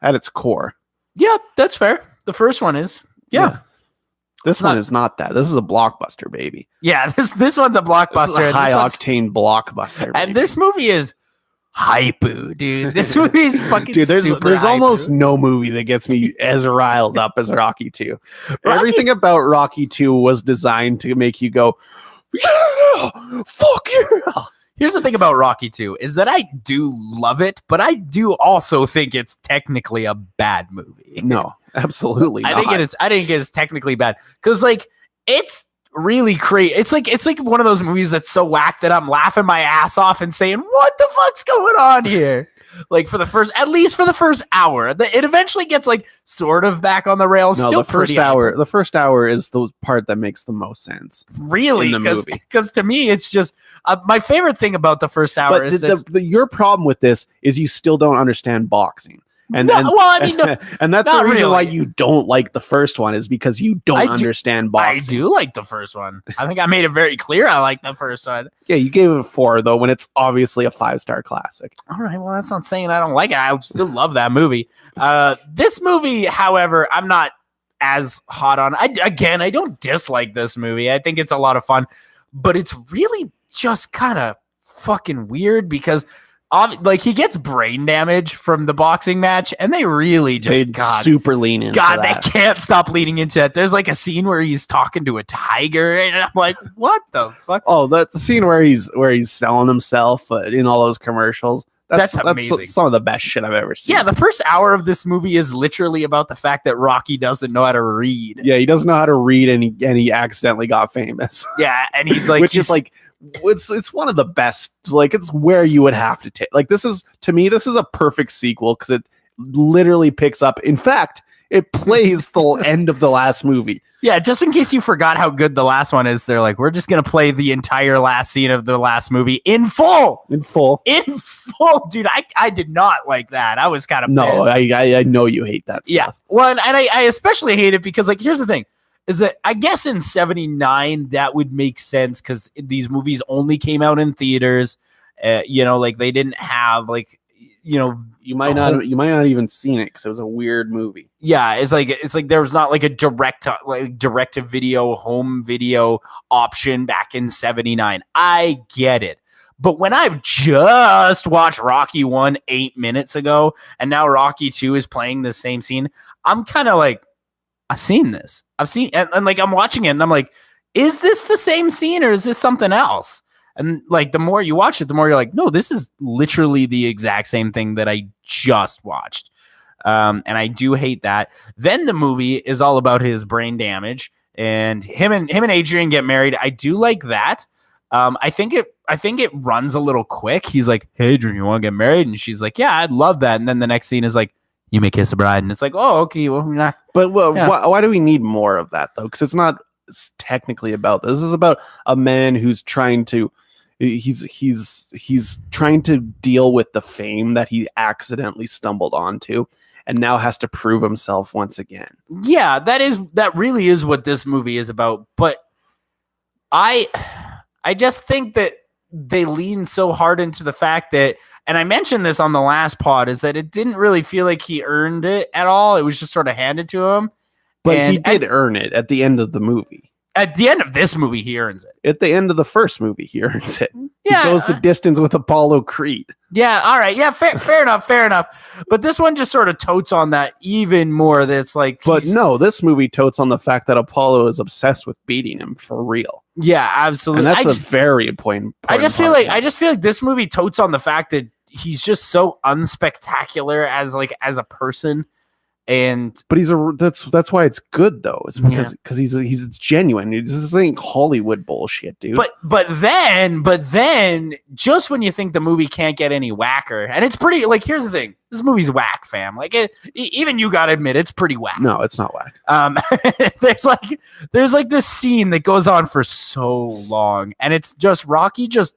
[SPEAKER 1] at its core.
[SPEAKER 2] Yeah, that's fair. The first one is. Yeah.
[SPEAKER 1] This one is not that. This is a blockbuster, baby.
[SPEAKER 2] Yeah, this one's a blockbuster.
[SPEAKER 1] This is a high-octane blockbuster,
[SPEAKER 2] and this movie is hypoo, dude. This movie is fucking
[SPEAKER 1] dude, there's
[SPEAKER 2] super
[SPEAKER 1] almost no movie that gets me as riled up as Rocky 2. Everything about Rocky 2 was designed to make you go, yeah, fuck yeah.
[SPEAKER 2] Here's the thing about Rocky 2 is that I do love it, but I do also think it's technically a bad movie.
[SPEAKER 1] No, absolutely not.
[SPEAKER 2] I think it's technically bad because like it's really crazy. It's like one of those movies that's so whack that I'm laughing my ass off and saying, "What the fuck's going on here?" Like at least for the first hour, it eventually gets like sort of back on the rails.
[SPEAKER 1] No,
[SPEAKER 2] still
[SPEAKER 1] the first hour is the part that makes the most sense.
[SPEAKER 2] Really, because to me, it's just my favorite thing about the first hour is
[SPEAKER 1] your problem with this is you still don't understand boxing. And that's the reason why you don't like the first one is because you don't understand boxing.
[SPEAKER 2] I do like the first one. I think I made it very clear I like the first one.
[SPEAKER 1] Yeah, you gave it a 4 though when it's obviously a 5-star classic.
[SPEAKER 2] All right, well that's not saying I don't like it. I still love that movie. This movie, however, I'm not as hot on. I don't dislike this movie. I think it's a lot of fun, but it's really just kind of fucking weird because like he gets brain damage from the boxing match, and they really just
[SPEAKER 1] super lean into that.
[SPEAKER 2] They can't stop leaning into it. There's like a scene where he's talking to a tiger, and I'm like, what the fuck?
[SPEAKER 1] Oh, that's the scene where he's selling himself in all those commercials. That's amazing. That's some of the best shit I've ever seen.
[SPEAKER 2] Yeah, the first hour of this movie is literally about the fact that Rocky doesn't know how to read.
[SPEAKER 1] Yeah, he doesn't know how to read, and he accidentally got famous.
[SPEAKER 2] Yeah, and he's like,
[SPEAKER 1] is like. It's one of the best. Like it's where you would have to take. Like this is a perfect sequel because it literally picks up. In fact, it plays the end of the last movie.
[SPEAKER 2] Yeah, just in case you forgot how good the last one is, they're like, we're just gonna play the entire last scene of the last movie in full, dude. I did not like that. I was kind of pissed.
[SPEAKER 1] I know you hate that stuff.
[SPEAKER 2] Yeah, well, and I especially hate it because like here's the thing. Is that I guess in 79 that would make sense because these movies only came out in theaters, like they didn't have like,
[SPEAKER 1] you might not even seen it because it was a weird movie.
[SPEAKER 2] Yeah, it's like there was not like a direct to video home video option back in 79. I get it. But when I've just watched Rocky 1 8 minutes ago and now Rocky 2 is playing the same scene, I'm kind of like, I've seen this. And like I'm watching it and I'm like, is this the same scene or is this something else? And like the more you watch it, the more you're like, no, this is literally the exact same thing that I just watched. And I do hate that. Then the movie is all about his brain damage and him and Adrian get married. I do like that. I think it runs a little quick. He's like, hey, Adrian, you want to get married? And she's like, yeah, I'd love that. And then the next scene is like, you may kiss a bride, and it's like, oh, okay, well, not.
[SPEAKER 1] But why do we need more of that though? Because it's technically about this. This is about a man who's trying to, he's trying to deal with the fame that he accidentally stumbled onto, and now has to prove himself once again.
[SPEAKER 2] Yeah, that really is what this movie is about. But I just think that they lean so hard into the fact that, and I mentioned this on the last pod, is that it didn't really feel like he earned it at all. It was just sort of handed to him.
[SPEAKER 1] But he did earn it at the end of the movie.
[SPEAKER 2] At the end of this movie, he earns it.
[SPEAKER 1] At the end of the first movie, he earns it.
[SPEAKER 2] Yeah,
[SPEAKER 1] he goes the distance with Apollo Creed.
[SPEAKER 2] Yeah, all right. Yeah, fair enough. But this one just sort of totes on that even more. That's like,
[SPEAKER 1] but no, this movie totes on the fact that Apollo is obsessed with beating him for real.
[SPEAKER 2] Yeah, absolutely.
[SPEAKER 1] And that's a very important.
[SPEAKER 2] I just feel like this movie totes on the fact that he's just so unspectacular as a person.
[SPEAKER 1] But that's why it's good though. It's because he's genuine. This ain't Hollywood bullshit, dude.
[SPEAKER 2] But then just when you think the movie can't get any whacker, and it's pretty like, here's the thing, this movie's whack, fam. Like even you gotta admit it's pretty whack.
[SPEAKER 1] No, it's not whack.
[SPEAKER 2] There's like this scene that goes on for so long, and it's just Rocky just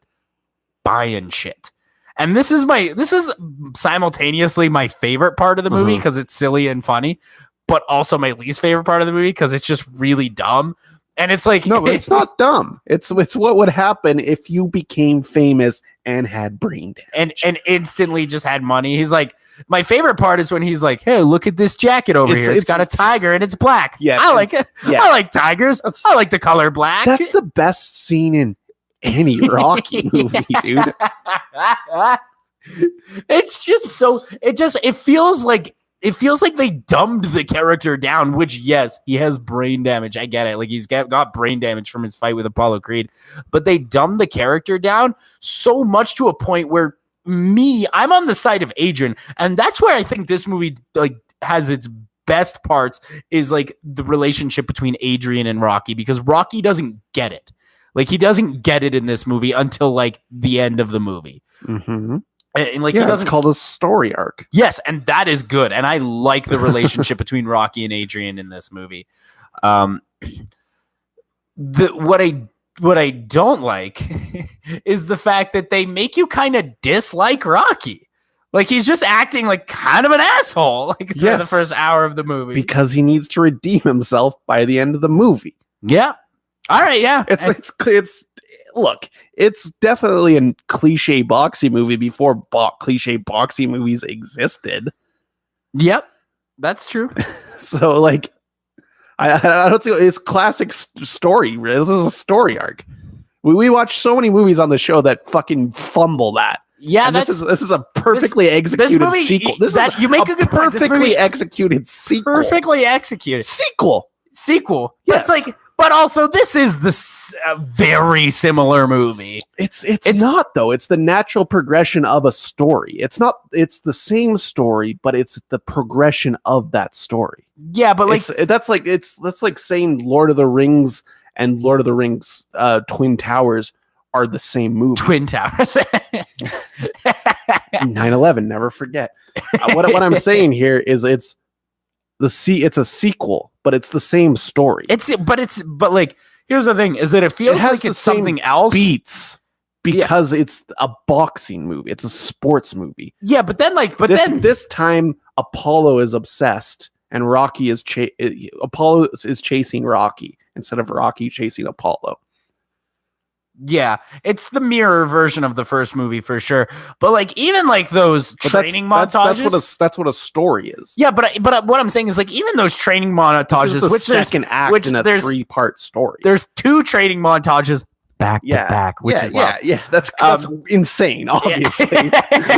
[SPEAKER 2] buying shit. And this is simultaneously my favorite part of the movie because it's silly and funny, but also my least favorite part of the movie because it's just really dumb. And it's like,
[SPEAKER 1] no, it's not dumb. It's what would happen if you became famous and had brain damage
[SPEAKER 2] and instantly just had money. He's like, my favorite part is when he's like, hey, look at this jacket over here. It's got a tiger and it's black.
[SPEAKER 1] Yeah,
[SPEAKER 2] I like it. Yeah. I like tigers. I like the color black.
[SPEAKER 1] That's the best scene in any Rocky movie, dude.
[SPEAKER 2] It's just it feels like they dumbed the character down, which, yes, he has brain damage. I get it. Like, he's got brain damage from his fight with Apollo Creed, but they dumbed the character down so much to a point where I'm on the side of Adrian. And that's where I think this movie like has its best parts, is like the relationship between Adrian and Rocky, because Rocky doesn't get it. Like, he doesn't get it in this movie until like the end of the movie.
[SPEAKER 1] Mm-hmm.
[SPEAKER 2] And like,
[SPEAKER 1] it's called a story arc.
[SPEAKER 2] Yes, and that is good. And I like the relationship between Rocky and Adrian in this movie. What I don't like is the fact that they make you kind of dislike Rocky. Like, he's just acting like kind of an asshole like for the first hour of the movie, because
[SPEAKER 1] he needs to redeem himself by the end of the movie.
[SPEAKER 2] Yeah. All right. Yeah.
[SPEAKER 1] It's look, it's definitely a cliche boxing movie before cliche boxing movies existed.
[SPEAKER 2] Yep, that's true.
[SPEAKER 1] So, like, I don't see, it's classic story. This is a story arc. We watch so many movies on the show that fucking fumble that.
[SPEAKER 2] Yeah,
[SPEAKER 1] and this is a perfectly executed
[SPEAKER 2] movie,
[SPEAKER 1] sequel.
[SPEAKER 2] You make a good point.
[SPEAKER 1] Perfectly executed sequel.
[SPEAKER 2] Perfectly executed
[SPEAKER 1] sequel.
[SPEAKER 2] Yes. That's like. But also, this is the very similar movie.
[SPEAKER 1] It's not, though. It's the natural progression of a story. It's the same story, but it's the progression of that story.
[SPEAKER 2] Yeah, but like
[SPEAKER 1] that's like saying Lord of the Rings and Lord of the Rings Twin Towers are the same movie.
[SPEAKER 2] Twin Towers.
[SPEAKER 1] 9/11, never forget. What I'm saying here is it's a sequel, but it's the same story.
[SPEAKER 2] But like, here's the thing, is that it feels like it's something else.
[SPEAKER 1] Beats because it's a boxing movie. It's a sports movie.
[SPEAKER 2] Yeah, but then
[SPEAKER 1] this time Apollo is obsessed and Apollo is chasing Rocky instead of Rocky chasing Apollo.
[SPEAKER 2] Yeah, it's the mirror version of the first movie for sure. But like, even like those training montages,
[SPEAKER 1] that's what a story is.
[SPEAKER 2] Yeah, but what I'm saying is, like, even those training montages,
[SPEAKER 1] this is the second act in a 3-part story.
[SPEAKER 2] There's 2 training montages back to back,
[SPEAKER 1] yeah. That's insane, obviously.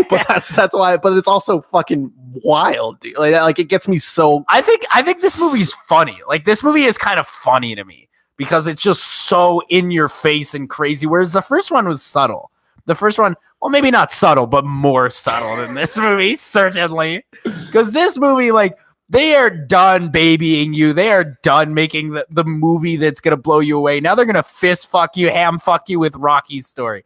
[SPEAKER 1] But that's why. But it's also fucking wild, dude. Like it gets me so.
[SPEAKER 2] I think this movie's funny. Like, this movie is kind of funny to me, because it's just so in your face and crazy. Whereas the first one was subtle. The first one, well, maybe not subtle, but more subtle than this movie, certainly. Because this movie, like, they are done babying you. They are done making the movie that's going to blow you away. Now they're going to fist fuck you, ham fuck you with Rocky's story.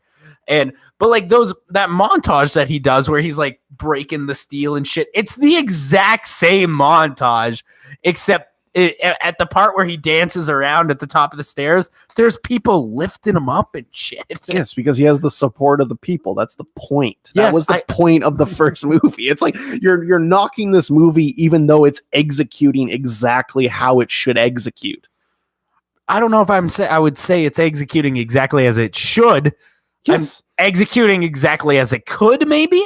[SPEAKER 2] But like that montage that he does where he's like breaking the steel and shit, it's the exact same montage, except at the part where he dances around at the top of the stairs, there's people lifting him up and shit.
[SPEAKER 1] Yes, because he has the support of the people. That's the point. That was the point of the first movie. It's like you're knocking this movie even though it's executing exactly how it should execute.
[SPEAKER 2] I don't know if I would say it's executing exactly as it should.
[SPEAKER 1] Yes.
[SPEAKER 2] I'm executing exactly as it could, maybe?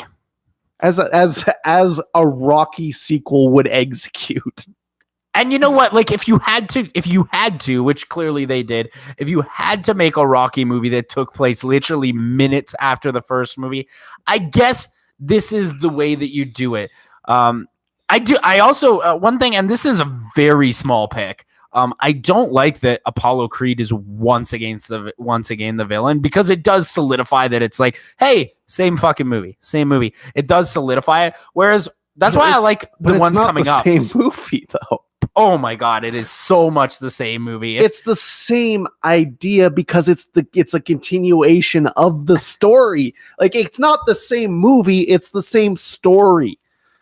[SPEAKER 1] As a Rocky sequel would execute.
[SPEAKER 2] And you know what? Like, if you had to, which clearly they did, if you had to make a Rocky movie that took place literally minutes after the first movie, I guess this is the way that you do it. I also one thing, and this is a very small pick. I don't like that Apollo Creed is once again the villain, because it does solidify that it's like, hey, same fucking movie, same movie. It does solidify it. Whereas that's why I like the ones coming up.
[SPEAKER 1] Same movie though.
[SPEAKER 2] Oh my God, it is so much the same movie.
[SPEAKER 1] It's the same idea because it's a continuation of the story. Like, it's not the same movie, it's the same story.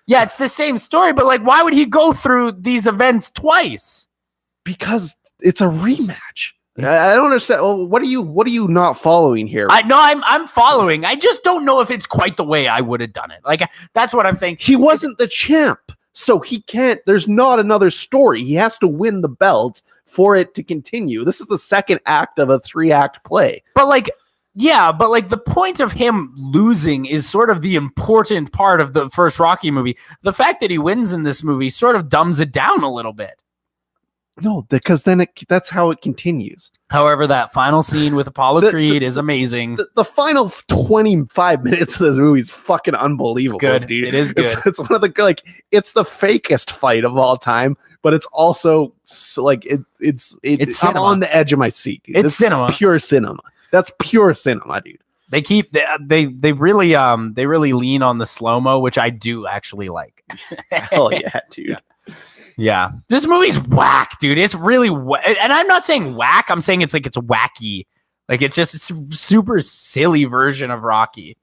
[SPEAKER 2] Yeah, it's the same story, but like, why would he go through these events twice?
[SPEAKER 1] Because it's a rematch. I don't understand. Well, what are you not following here?
[SPEAKER 2] I'm following. I just don't know if it's quite the way I would have done it. Like, that's what I'm saying.
[SPEAKER 1] He wasn't the champ. So he can't, there's not another story. He has to win the belt for it to continue. This is the second act of a 3-act play.
[SPEAKER 2] But like, yeah, but like the point of him losing is sort of the important part of the first Rocky movie. The fact that he wins in this movie sort of dumbs it down a little bit.
[SPEAKER 1] No, because then that's how it continues.
[SPEAKER 2] However, that final scene with Apollo Creed is amazing.
[SPEAKER 1] The final 25 minutes of this movie is fucking unbelievable.
[SPEAKER 2] It's good.
[SPEAKER 1] Dude.
[SPEAKER 2] It is good.
[SPEAKER 1] It's one of the like. It's the fakest fight of all time, but it's also like it's I'm on the edge of my seat. Dude.
[SPEAKER 2] It's cinema.
[SPEAKER 1] Pure cinema. That's pure cinema, dude.
[SPEAKER 2] They really lean on the slow-mo, which I do actually like.
[SPEAKER 1] Hell yeah, dude.
[SPEAKER 2] Yeah, this movie's whack, dude. It's really and I'm not saying whack. I'm saying it's wacky. Like it's just a super silly version of Rocky,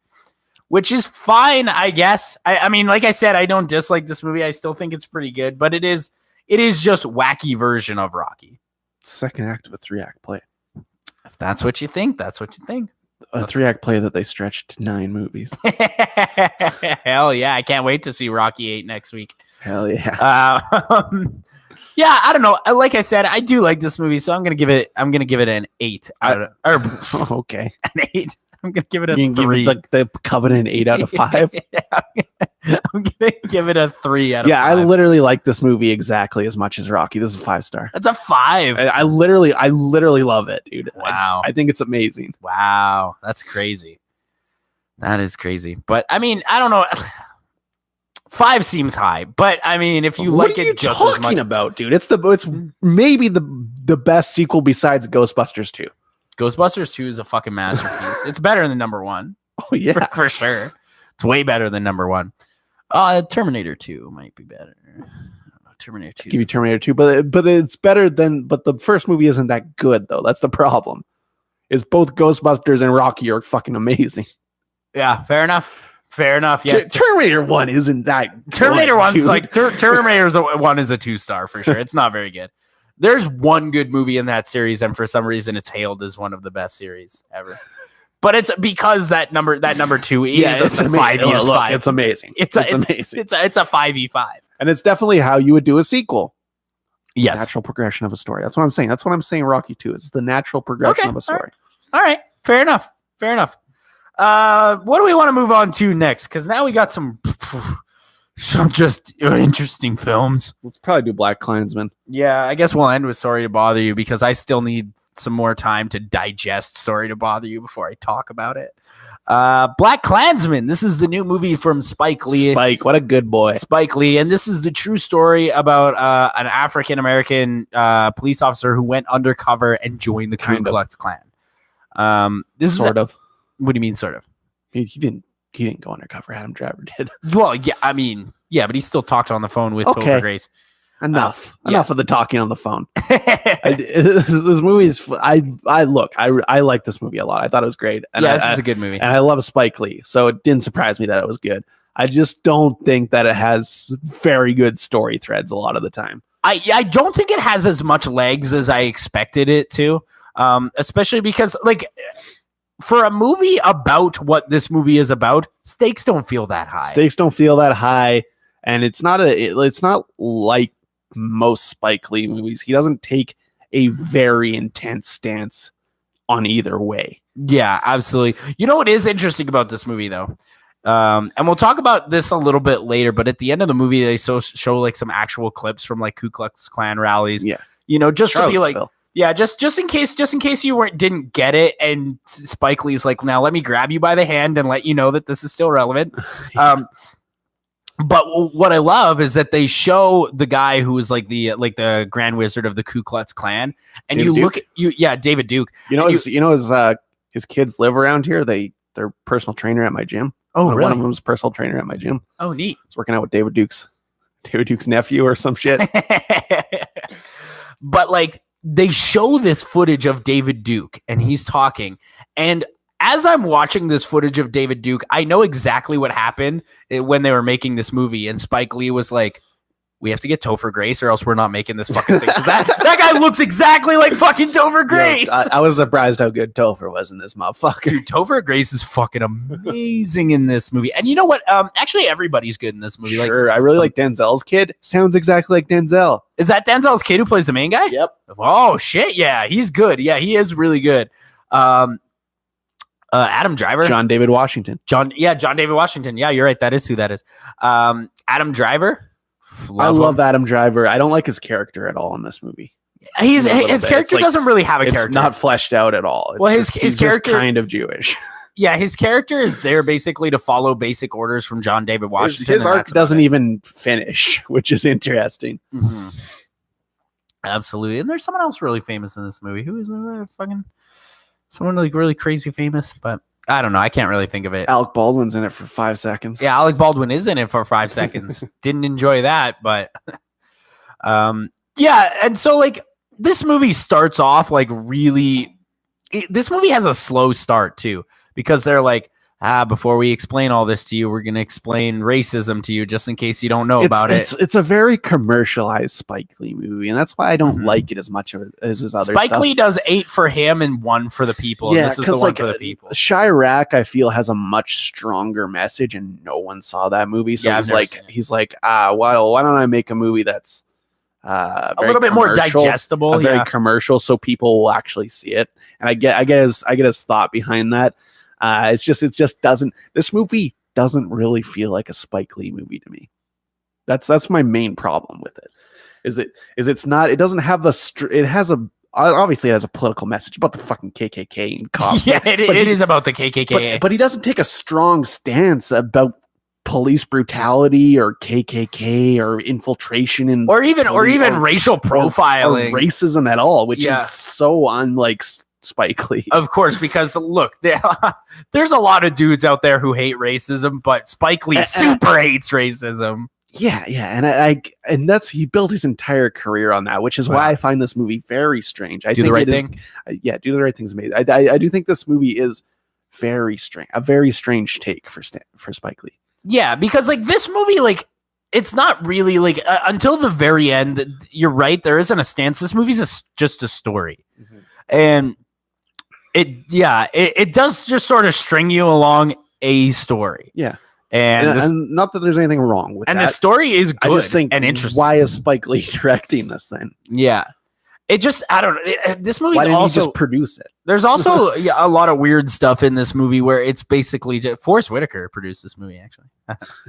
[SPEAKER 2] which is fine, I guess. I mean, like I said, I don't dislike this movie. I still think it's pretty good, but it is just wacky version of Rocky.
[SPEAKER 1] Second act of a 3-act play.
[SPEAKER 2] If that's what you think, that's what you think.
[SPEAKER 1] A 3-act play that they stretched to 9 movies.
[SPEAKER 2] Hell yeah! I can't wait to see Rocky 8 next week.
[SPEAKER 1] Hell yeah!
[SPEAKER 2] Yeah, I don't know. Like I said, I do like this movie, so I'm gonna give it an 8.
[SPEAKER 1] Okay,
[SPEAKER 2] an 8. I'm gonna give it a 3.
[SPEAKER 1] Give it the Covenant 8 out of 5.
[SPEAKER 2] I'm gonna give it a 3 out of 5.
[SPEAKER 1] Yeah, I literally like this movie exactly as much as Rocky. This is a 5-star.
[SPEAKER 2] That's a 5.
[SPEAKER 1] I literally love it, dude.
[SPEAKER 2] Wow,
[SPEAKER 1] I think it's amazing.
[SPEAKER 2] Wow, that's crazy. That is crazy. But I mean, I don't know. 5 seems high, but I mean, if you like it just as much.
[SPEAKER 1] What are you talking about, dude? It's maybe the best sequel besides Ghostbusters 2.
[SPEAKER 2] Ghostbusters 2 is a fucking masterpiece. It's better than number 1.
[SPEAKER 1] Oh yeah,
[SPEAKER 2] for sure. It's way better than number 1. Terminator 2 might be better. Terminator 2.
[SPEAKER 1] Give you Terminator 2, but it's better than. But the first movie isn't that good though. That's the problem. Is both Ghostbusters and Rocky are fucking amazing.
[SPEAKER 2] Yeah, fair enough. Yeah,
[SPEAKER 1] Terminator 1 isn't that.
[SPEAKER 2] Terminator 1's like Terminator 1 is a 2-star for sure. It's not very good. There's one good movie in that series, and for some reason, it's hailed as one of the best series ever. But it's because that number 2 is
[SPEAKER 1] it's
[SPEAKER 2] a 5.
[SPEAKER 1] It's amazing.
[SPEAKER 2] It's amazing. It's a 5e5,
[SPEAKER 1] and it's definitely how you would do a sequel.
[SPEAKER 2] Yes,
[SPEAKER 1] natural progression of a story. That's what I'm saying. That's what I'm saying. Rocky 2 is the natural progression of a story.
[SPEAKER 2] All right, fair enough. What do we want to move on to next? Because now we got some just interesting films.
[SPEAKER 1] Let's probably do Blackkklansman.
[SPEAKER 2] Yeah, I guess we'll end with Sorry to Bother You because I still need some more time to digest Sorry to Bother You before I talk about it. Blackkklansman. This is the new movie from Spike Lee.
[SPEAKER 1] Spike, what a good boy.
[SPEAKER 2] Spike Lee. And this is the true story about an African-American police officer who went undercover and joined the Ku Klux Klan. This
[SPEAKER 1] sort of.
[SPEAKER 2] What do you mean, sort of?
[SPEAKER 1] He didn't go undercover. Adam Driver did.
[SPEAKER 2] Well, yeah, I mean, yeah, but he still talked on the phone with Topher Grace.
[SPEAKER 1] Enough of the talking on the phone. This movie is. I like this movie a lot. I thought it was great. And
[SPEAKER 2] this is a good movie,
[SPEAKER 1] and I love Spike Lee, so it didn't surprise me that it was good. I just don't think that it has very good story threads a lot of the time.
[SPEAKER 2] I don't think it has as much legs as I expected it to, especially because like. For a movie about what this movie is about, stakes don't feel that high. And it's not like most Spike Lee movies. He doesn't take a very intense stance on either way. Yeah, absolutely. You know what is interesting about this movie, though? And we'll talk about this a little bit later, but at the end of the movie, they show like some actual clips from like Ku Klux Klan rallies.
[SPEAKER 1] Yeah.
[SPEAKER 2] You know, just to be like... Yeah, just in case you didn't get it, and Spike Lee's like, now let me grab you by the hand and let you know that this is still relevant. But what I love is that they show the guy who is like the Grand Wizard of the Ku Klux Klan, and David Duke? David Duke.
[SPEAKER 1] His kids live around here. They're personal trainer at my gym.
[SPEAKER 2] Oh, really?
[SPEAKER 1] One of them's personal trainer at my gym.
[SPEAKER 2] Oh, neat.
[SPEAKER 1] He's working out with David Duke's nephew or some shit.
[SPEAKER 2] But like. They show this footage of David Duke and he's talking. And as I'm watching this footage of David Duke, I know exactly what happened when they were making this movie. And Spike Lee was like, we have to get Topher Grace or else we're not making this fucking thing. Because that guy looks exactly like fucking Topher Grace.
[SPEAKER 1] Yeah, I was surprised how good Topher was in this motherfucker.
[SPEAKER 2] Dude, Topher Grace is fucking amazing in this movie. And you know what? Actually, everybody's good in this movie.
[SPEAKER 1] Sure, I really like Denzel's kid. Sounds exactly like Denzel.
[SPEAKER 2] Is that Denzel's kid who plays the main guy?
[SPEAKER 1] Yep.
[SPEAKER 2] Oh, shit. Yeah, he's good. Yeah, he is really good. Adam Driver.
[SPEAKER 1] John David Washington.
[SPEAKER 2] John David Washington. Yeah, you're right. That is who that is. Adam Driver.
[SPEAKER 1] I love Adam Driver. I don't like his character at all in this movie.
[SPEAKER 2] His character doesn't really have a character.
[SPEAKER 1] It's not fleshed out at all. His character kind of Jewish.
[SPEAKER 2] Yeah, his character is there basically to follow basic orders from John David Washington.
[SPEAKER 1] His arc doesn't even finish, which is interesting.
[SPEAKER 2] Mm-hmm. Absolutely. And there's someone else really famous in this movie. Who is someone like really crazy famous, but I don't know. I can't really think of it.
[SPEAKER 1] Alec Baldwin's in it for 5 seconds.
[SPEAKER 2] Yeah, Alec Baldwin is in it for 5 seconds. Didn't enjoy that, but yeah. And so like this movie starts off like really. This movie has a slow start too, because they're like, before we explain all this to you, we're going to explain racism to you just in case you don't know about it.
[SPEAKER 1] It's a very commercialized Spike Lee movie, and that's why I don't like it as much as his other stuff.
[SPEAKER 2] Spike Lee does 8 for him and 1 for the people.
[SPEAKER 1] Yeah,
[SPEAKER 2] and this is the one for the people.
[SPEAKER 1] Chirac, I feel, has a much stronger message, and no one saw that movie. So he's like, well, why don't I make a movie that's a
[SPEAKER 2] little bit more digestible,
[SPEAKER 1] very commercial, so people will actually see it. And I get his thought behind that. It just doesn't. This movie doesn't really feel like a Spike Lee movie to me. That's my main problem with it. It's not. It doesn't have it has obviously it has a political message about the fucking KKK and cops.
[SPEAKER 2] Yeah, it is about the KKK.
[SPEAKER 1] But he doesn't take a strong stance about police brutality or KKK or infiltration or even
[SPEAKER 2] racial profiling
[SPEAKER 1] or racism at all, which is so unlike Spike Lee.
[SPEAKER 2] Of course, because look, there's a lot of dudes out there who hate racism, but Spike Lee super hates racism.
[SPEAKER 1] Yeah, and that's he built his entire career on that, which is why I find this movie very strange. Do the right thing is amazing. I do think this movie is very strange, a very strange take for Spike Lee.
[SPEAKER 2] Yeah, because like this movie, like it's not really like until the very end. You're right, there isn't a stance. This movie's just a story, and it does just sort of string you along a story.
[SPEAKER 1] Yeah.
[SPEAKER 2] And
[SPEAKER 1] not that there's anything wrong with that.
[SPEAKER 2] And the story is good. I just think and interesting.
[SPEAKER 1] Why is Spike Lee directing this then?
[SPEAKER 2] Yeah. It just, I don't know. This movie's
[SPEAKER 1] Why didn't
[SPEAKER 2] also
[SPEAKER 1] he just produce it.
[SPEAKER 2] There's also a lot of weird stuff in this movie where it's basically Forrest Whitaker produced this movie, actually.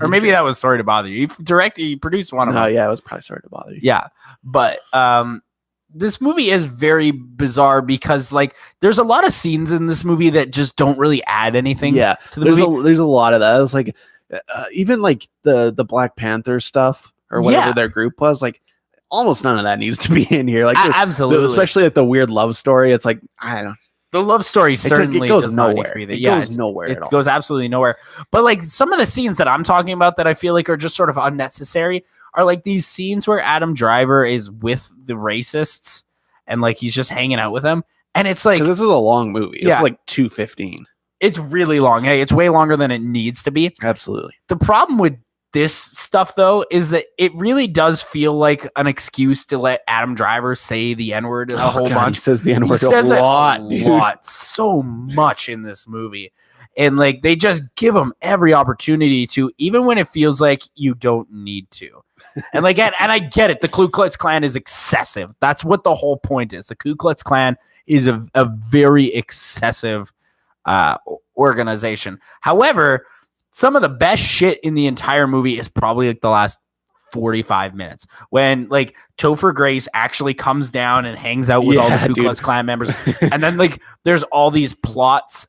[SPEAKER 2] Or maybe that was Sorry to Bother You. He produced one of them.
[SPEAKER 1] Oh, yeah, it was probably Sorry to Bother You.
[SPEAKER 2] Yeah. But this movie is very bizarre because like there's a lot of scenes in this movie that just don't really add anything to the movie.
[SPEAKER 1] There's a lot of that. It's like even like the Black Panther stuff or whatever their group was, like almost none of that needs to be in here. Like
[SPEAKER 2] absolutely,
[SPEAKER 1] especially like the weird love story. It's like I don't know.
[SPEAKER 2] The love story certainly
[SPEAKER 1] goes
[SPEAKER 2] does
[SPEAKER 1] nowhere.
[SPEAKER 2] It
[SPEAKER 1] goes nowhere.
[SPEAKER 2] It goes absolutely nowhere. But like some of the scenes that I'm talking about that I feel like are just sort of unnecessary are like these scenes where Adam Driver is with the racists and like he's just hanging out with them. And it's like
[SPEAKER 1] this is a long movie. It's like 2:15.
[SPEAKER 2] It's really long. Hey, it's way longer than it needs to be.
[SPEAKER 1] Absolutely.
[SPEAKER 2] The problem with this stuff, though, is that it really does feel like an excuse to let Adam Driver say the N-word a whole bunch.
[SPEAKER 1] He says the N-word a lot.
[SPEAKER 2] So much in this movie. And like they just give him every opportunity to, even when it feels like you don't need to. And like, and I get it. The Ku Klux Klan is excessive. That's what the whole point is. The Ku Klux Klan is a very excessive organization. However, some of the best shit in the entire movie is probably like the last 45 minutes when like Topher Grace actually comes down and hangs out with all the Ku Klux Klan members. And then like there's all these plots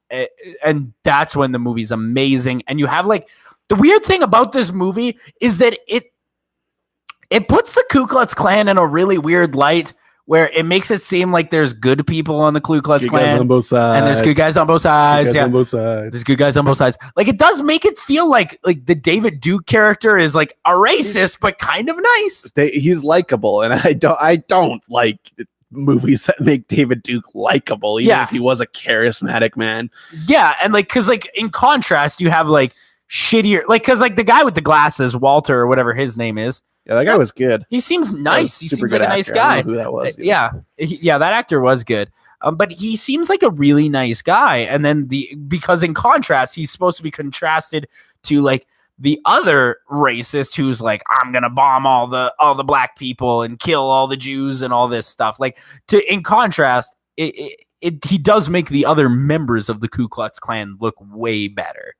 [SPEAKER 2] and that's when the movie's amazing. And you have like the weird thing about this movie is that it puts the Ku Klux Klan in a really weird light where it makes it seem like there's good people on the Ku Klux Klan
[SPEAKER 1] on both sides.
[SPEAKER 2] And there's good guys on both sides.
[SPEAKER 1] On both sides.
[SPEAKER 2] There's good guys on both sides. Like it does make it feel like the David Duke character is like a racist, but kind of nice.
[SPEAKER 1] He's likable, and I don't like movies that make David Duke likable, even if he was a charismatic man.
[SPEAKER 2] Yeah, and like because like in contrast, you have like shittier, like because like the guy with the glasses, Walter or whatever his name is.
[SPEAKER 1] Yeah, that guy was good.
[SPEAKER 2] He seems nice. He seems like a nice
[SPEAKER 1] actor.
[SPEAKER 2] guy.
[SPEAKER 1] I don't know who that was.
[SPEAKER 2] Yeah, that actor was good. But he seems like a really nice guy. And then because in contrast, he's supposed to be contrasted to like the other racist who's like, I'm gonna bomb all the black people and kill all the Jews and all this stuff. Like in contrast, he does make the other members of the Ku Klux Klan look way better.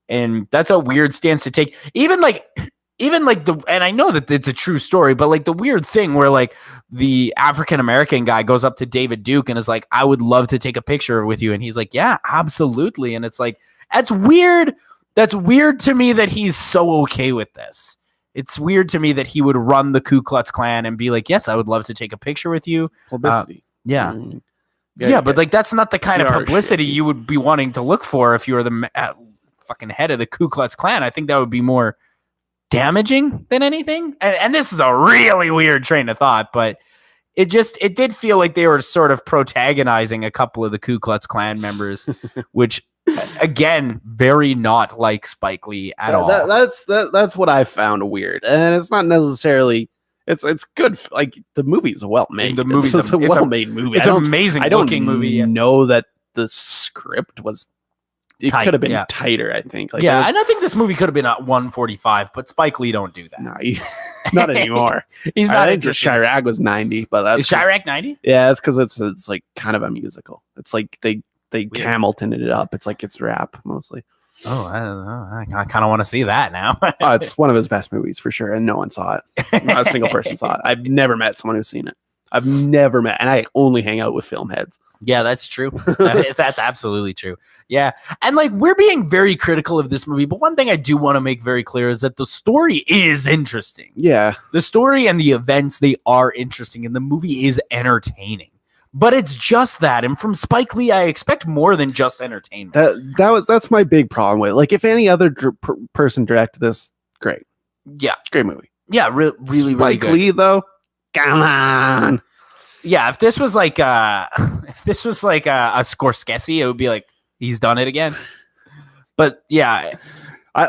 [SPEAKER 2] And that's a weird stance to take. Even like and I know that it's a true story, but like the weird thing where like the African-American guy goes up to David Duke and is like, I would love to take a picture with you. And he's like, yeah, absolutely. And it's like, that's weird. That's weird to me that he's so okay with this. It's weird to me that he would run the Ku Klux Klan and be like, yes, I would love to take a picture with you.
[SPEAKER 1] Publicity.
[SPEAKER 2] Yeah. But like, that's not the kind of publicity you would be wanting to look for if you were the fucking head of the Ku Klux Klan. I think that would be more damaging than anything. And this is a really weird train of thought, but it did feel like they were sort of protagonizing a couple of the Ku Klux Klan members, which again, very not like Spike Lee at all.
[SPEAKER 1] That's what I found weird. And it's not necessarily it's good. Like the movie's well made.
[SPEAKER 2] The movie's
[SPEAKER 1] a well-made movie.
[SPEAKER 2] It's an amazing looking movie.
[SPEAKER 1] I don't know that the script was it could have been tighter, I think. Like,
[SPEAKER 2] and I think this movie could have been at 145, but Spike Lee don't do that.
[SPEAKER 1] No, not anymore.
[SPEAKER 2] He's not.
[SPEAKER 1] I think just Chirac was 90, but that's
[SPEAKER 2] is Chirac 90?
[SPEAKER 1] Yeah, that's because it's like kind of a musical. It's like they Hamiltoned it up. It's like it's rap mostly.
[SPEAKER 2] Oh, I kind of want to see that now.
[SPEAKER 1] It's one of his best movies for sure, and no one saw it. Not a single person saw it. I've never met someone who's seen it. I've never met, and I only hang out with film heads.
[SPEAKER 2] Yeah, that's true. That's absolutely true. Yeah. And like we're being very critical of this movie, but one thing I do want to make very clear is that the story is interesting.
[SPEAKER 1] Yeah. The
[SPEAKER 2] story and the events, they are interesting, and the movie is entertaining. But it's just that. And from Spike Lee, I expect more than just entertainment.
[SPEAKER 1] That's my big problem with it. Like if any other person directed this, great.
[SPEAKER 2] Yeah.
[SPEAKER 1] Great movie.
[SPEAKER 2] Yeah, really, really
[SPEAKER 1] Spike
[SPEAKER 2] good.
[SPEAKER 1] Lee though, come on.
[SPEAKER 2] Yeah, if this was like a Scorsese, it would be like he's done it again. But yeah,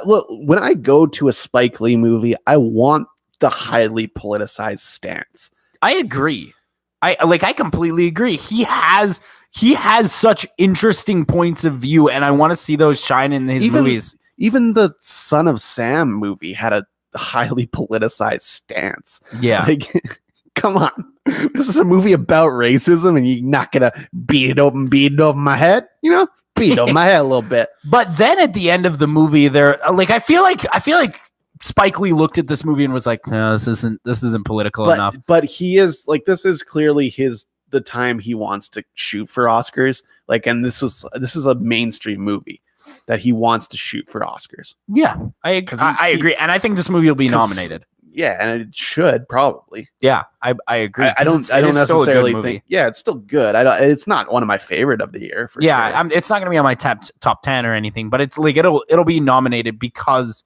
[SPEAKER 1] look, when I go to a Spike Lee movie, I want the highly politicized stance.
[SPEAKER 2] I agree. I completely agree. He has such interesting points of view, and I want to see those shine in his movies.
[SPEAKER 1] Even the Son of Sam movie had a highly politicized stance.
[SPEAKER 2] Yeah.
[SPEAKER 1] Like, come on. This is a movie about racism, and you're not gonna beat it over my head, you know? Beat it over my head a little bit.
[SPEAKER 2] But then at the end of the movie, they're like, I feel like Spike Lee looked at this movie and was like, no, this isn't political enough.
[SPEAKER 1] But he is like, this is clearly the time he wants to shoot for Oscars. Like, and this is a mainstream movie that he wants to shoot for Oscars.
[SPEAKER 2] Yeah, I agree, and I think this movie will be nominated.
[SPEAKER 1] Yeah, and it should probably.
[SPEAKER 2] Yeah, I agree.
[SPEAKER 1] I don't necessarily think. Yeah, it's still good. It's not one of my favorite of the year. For sure.
[SPEAKER 2] It's not going to be on my top 10 or anything, but it's like it'll be nominated because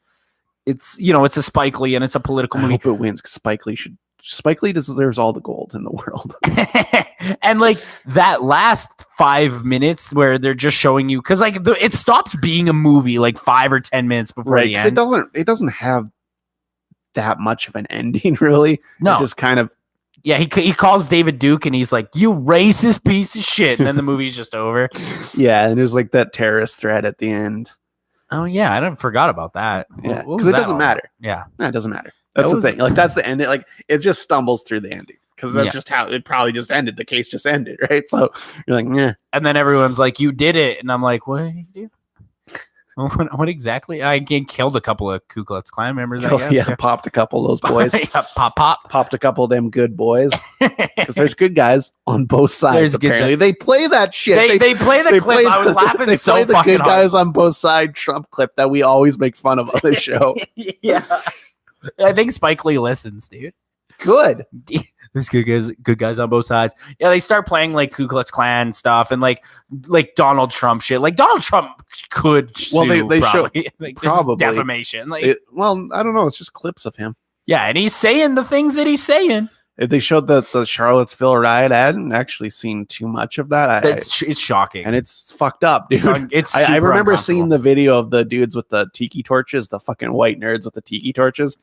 [SPEAKER 2] it's it's a Spike Lee and it's a political movie.
[SPEAKER 1] I hope it wins because Spike Lee deserves all the gold in the world.
[SPEAKER 2] And like that last 5 minutes where they're just showing you, because like it stopped being a movie like 5 or 10 minutes before the end.
[SPEAKER 1] It doesn't have that much of an ending, really.
[SPEAKER 2] No,
[SPEAKER 1] it just kind of.
[SPEAKER 2] Yeah, he calls David Duke and he's like, "You racist piece of shit," and then the movie's just over.
[SPEAKER 1] Yeah, and there's like that terrorist threat at the end.
[SPEAKER 2] Oh yeah, I forgot about that.
[SPEAKER 1] Yeah, because it doesn't matter.
[SPEAKER 2] Yeah,
[SPEAKER 1] no, it doesn't matter. That's the thing. Like that's the ending. Like it just stumbles through the ending because that's just how it probably just ended. The case just ended, right? So you're like, yeah.
[SPEAKER 2] And then everyone's like, "You did it," and I'm like, "What did you do? What exactly?" I killed a couple of Ku Klux Klan members. I guess.
[SPEAKER 1] Yeah, popped a couple of those boys.
[SPEAKER 2] Yeah, popped
[SPEAKER 1] a couple of them good boys. Because there's good guys on both sides. Apparently, they play that shit.
[SPEAKER 2] They play the clip. I was laughing
[SPEAKER 1] they
[SPEAKER 2] so
[SPEAKER 1] play the
[SPEAKER 2] fucking
[SPEAKER 1] good
[SPEAKER 2] hard.
[SPEAKER 1] Guys on both sides Trump clip that we always make fun of on the show.
[SPEAKER 2] Yeah, I think Spike Lee listens, dude.
[SPEAKER 1] Good.
[SPEAKER 2] There's good guys on both sides. Yeah, they start playing like Ku Klux Klan stuff and like Donald Trump shit. Like Donald Trump could sue,
[SPEAKER 1] they
[SPEAKER 2] probably.
[SPEAKER 1] Show
[SPEAKER 2] like,
[SPEAKER 1] probably
[SPEAKER 2] defamation. Like,
[SPEAKER 1] I don't know. It's just clips of him.
[SPEAKER 2] Yeah, and he's saying the things that he's saying.
[SPEAKER 1] They showed the Charlottesville riot. I hadn't actually seen too much of that.
[SPEAKER 2] It's shocking.
[SPEAKER 1] And it's fucked up, dude.
[SPEAKER 2] I
[SPEAKER 1] remember seeing the video of the dudes with the tiki torches, the fucking white nerds with the tiki torches.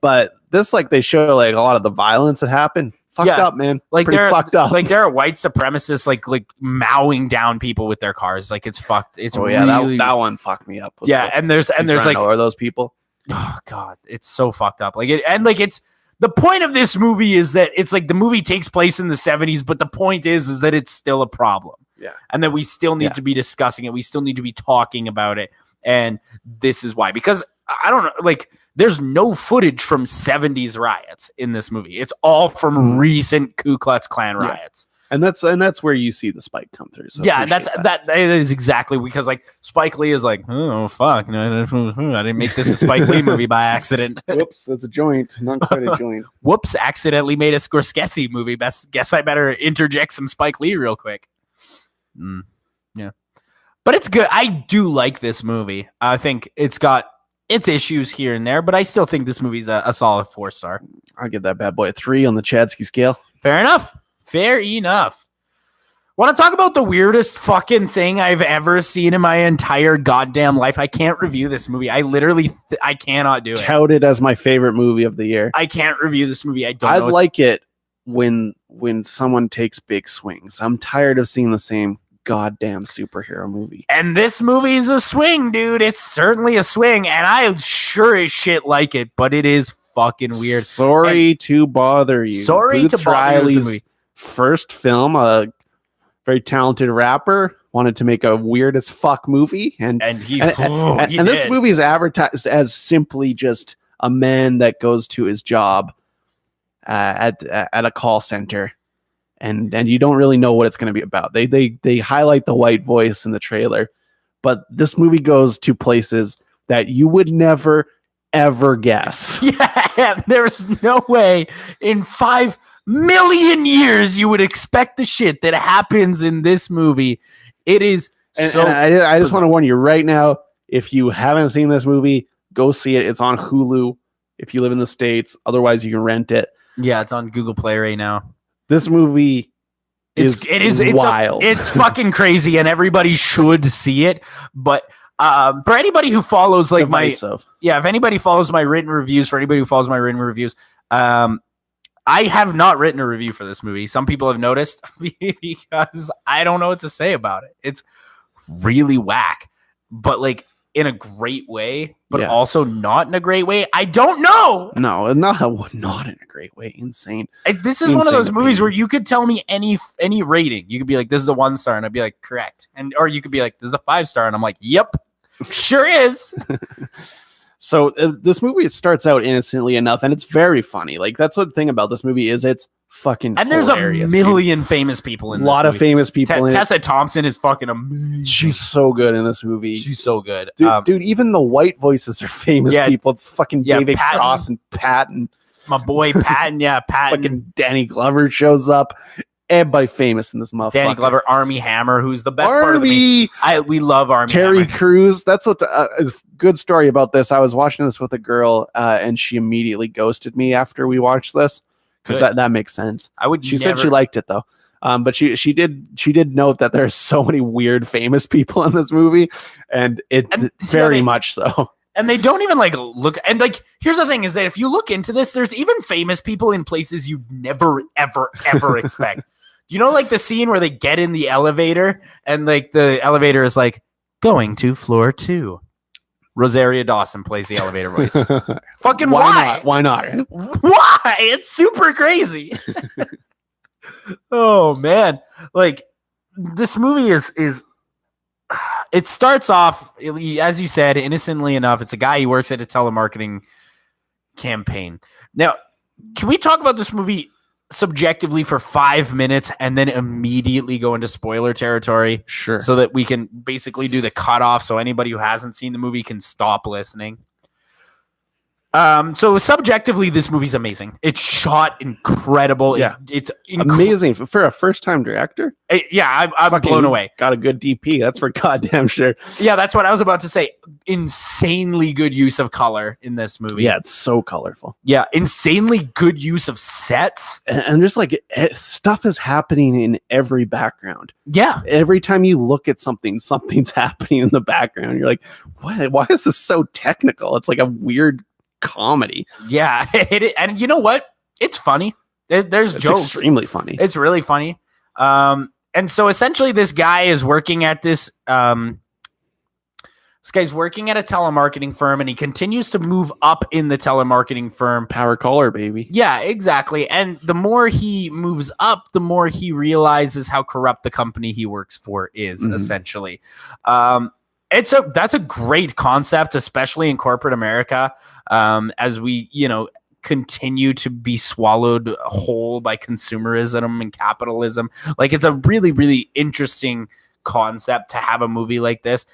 [SPEAKER 1] But this, like, they show like a lot of the violence that happened. Fucked up, man.
[SPEAKER 2] Like
[SPEAKER 1] pretty fucked up.
[SPEAKER 2] Like there are white supremacists like mowing down people with their cars. Like it's fucked. It's
[SPEAKER 1] that one fucked me up.
[SPEAKER 2] And there's like
[SPEAKER 1] are those people?
[SPEAKER 2] Oh god, it's so fucked up. Like it's the point of this movie is that it's like the movie takes place in the 70s, but the point is that it's still a problem.
[SPEAKER 1] Yeah.
[SPEAKER 2] And that we still need to be discussing it. We still need to be talking about it. And this is why. Because I don't know, like there's no footage from 70s riots in this movie. It's all from recent Ku Klux Klan riots.
[SPEAKER 1] And that's where you see the spike come through. So
[SPEAKER 2] that is exactly because like Spike Lee is like, oh fuck, no, I didn't make this a Spike Lee movie by accident.
[SPEAKER 1] Whoops, that's a joint, not quite a joint.
[SPEAKER 2] Whoops, accidentally made a Scorsese movie. Guess I better interject some Spike Lee real quick. Yeah, but it's good. I do like this movie. I think it's got its issues here and there, but I still think this movie's a solid 4-star.
[SPEAKER 1] I'll give that bad boy a 3 on the Chadsky scale.
[SPEAKER 2] Fair enough. Want to talk about the weirdest fucking thing I've ever seen in my entire goddamn life? I can't review this movie. I literally, I cannot do it.
[SPEAKER 1] Touted as my favorite movie of the year.
[SPEAKER 2] I can't review this movie.
[SPEAKER 1] I like it when someone takes big swings. I'm tired of seeing the same goddamn superhero movie.
[SPEAKER 2] And this movie is a swing, dude. It's certainly a swing, and I sure as shit like it, but it is fucking weird.
[SPEAKER 1] Sorry to bother you.
[SPEAKER 2] Boots
[SPEAKER 1] Riley's first film, a very talented rapper, wanted to make a weird as fuck movie, and this movie is advertised as simply just a man that goes to his job at a call center, and you don't really know what it's going to be about. They highlight the white voice in the trailer, but this movie goes to places that you would never ever guess.
[SPEAKER 2] Yeah, there's no way in 5 million years you would expect the shit that happens in this movie. It is
[SPEAKER 1] I just want to warn you right now, if you haven't seen this movie, go see it. It's on Hulu if you live in the States. Otherwise, you can rent it.
[SPEAKER 2] Yeah, it's on Google Play right now.
[SPEAKER 1] This movie is wild.
[SPEAKER 2] It's fucking crazy, and everybody should see it. But for anybody who follows like if anybody follows my written reviews, I have not written a review for this movie. Some people have noticed because I don't know what to say about it. It's really whack, but like in a great way, but also not in a great way. I don't know.
[SPEAKER 1] No, not in a great way. Insane.
[SPEAKER 2] This is one of those movies where you could tell me any rating. You could be like, this is a 1-star, and I'd be like, correct. Or you could be like, this is a 5-star, and I'm like, yep, sure is.
[SPEAKER 1] So this movie starts out innocently enough, and it's very funny. Like, that's the thing about this movie is it's fucking
[SPEAKER 2] and there's hilarious, a million famous people in this movie.
[SPEAKER 1] A lot of famous people in
[SPEAKER 2] Tessa Thompson is fucking amazing.
[SPEAKER 1] She's so good in this movie.
[SPEAKER 2] She's so good.
[SPEAKER 1] Dude, even the white voices are famous people. It's fucking David Cross and Patton.
[SPEAKER 2] My boy Patton, Patton.
[SPEAKER 1] Fucking Danny Glover shows up. Everybody famous in this motherfucker.
[SPEAKER 2] Danny Glover, Armie Hammer, who's the best part of me. We love Armie
[SPEAKER 1] Terry
[SPEAKER 2] Hammer.
[SPEAKER 1] Crews. That's what good story about this. I was watching this with a girl, and she immediately ghosted me after we watched this because that makes sense. She said she liked it though, but she did note that there's so many weird famous people in this movie, and very much so.
[SPEAKER 2] And they don't even like look. And like, here's the thing: is that if you look into this, there's even famous people in places you never, ever, ever expect. You know, like the scene where they get in the elevator and like the elevator is like going to floor 2. Rosaria Dawson plays the elevator voice. Fucking why?
[SPEAKER 1] Why not?
[SPEAKER 2] Why? It's super crazy. Oh man. Like this movie is it starts off, as you said, innocently enough. It's a guy who works at a telemarketing campaign. Now, can we talk about this movie subjectively for 5 minutes and then immediately go into spoiler territory?
[SPEAKER 1] Sure.
[SPEAKER 2] So that we can basically do the cutoff so anybody who hasn't seen the movie can stop listening. So subjectively, this movie's amazing. It's shot incredible.
[SPEAKER 1] Yeah.
[SPEAKER 2] It's
[SPEAKER 1] amazing for a first-time director.
[SPEAKER 2] I'm blown away.
[SPEAKER 1] Got a good DP. That's for goddamn sure.
[SPEAKER 2] Yeah, that's what I was about to say. Insanely good use of color in this movie.
[SPEAKER 1] Yeah, it's so colorful.
[SPEAKER 2] Yeah, insanely good use of sets.
[SPEAKER 1] And just like stuff is happening in every background.
[SPEAKER 2] Yeah.
[SPEAKER 1] Every time you look at something's happening in the background. You're like, what? Why is this so technical? It's like a weird comedy.
[SPEAKER 2] Yeah, and you know what? It's funny. There's jokes.
[SPEAKER 1] Extremely funny.
[SPEAKER 2] It's really funny. And so essentially, this guy is working at this. This guy's working at a telemarketing firm, and he continues to move up in the telemarketing firm.
[SPEAKER 1] Power caller, baby.
[SPEAKER 2] Yeah, exactly. And the more he moves up, the more he realizes how corrupt the company he works for is. Essentially, that's a great concept, especially in corporate America. As we, continue to be swallowed whole by consumerism and capitalism. Like, it's a really, really interesting concept to have a movie like this.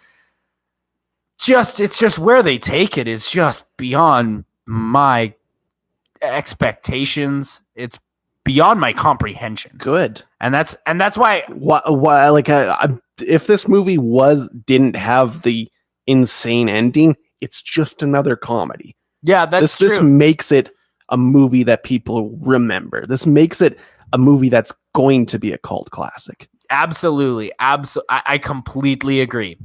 [SPEAKER 2] It's just where they take it is just beyond my expectations. It's beyond my comprehension.
[SPEAKER 1] Good.
[SPEAKER 2] And that's why
[SPEAKER 1] if this movie didn't have the insane ending, it's just another comedy.
[SPEAKER 2] Yeah, that's true.
[SPEAKER 1] This makes it a movie that people remember. This makes it a movie that's going to be a cult classic.
[SPEAKER 2] Absolutely. I completely agree.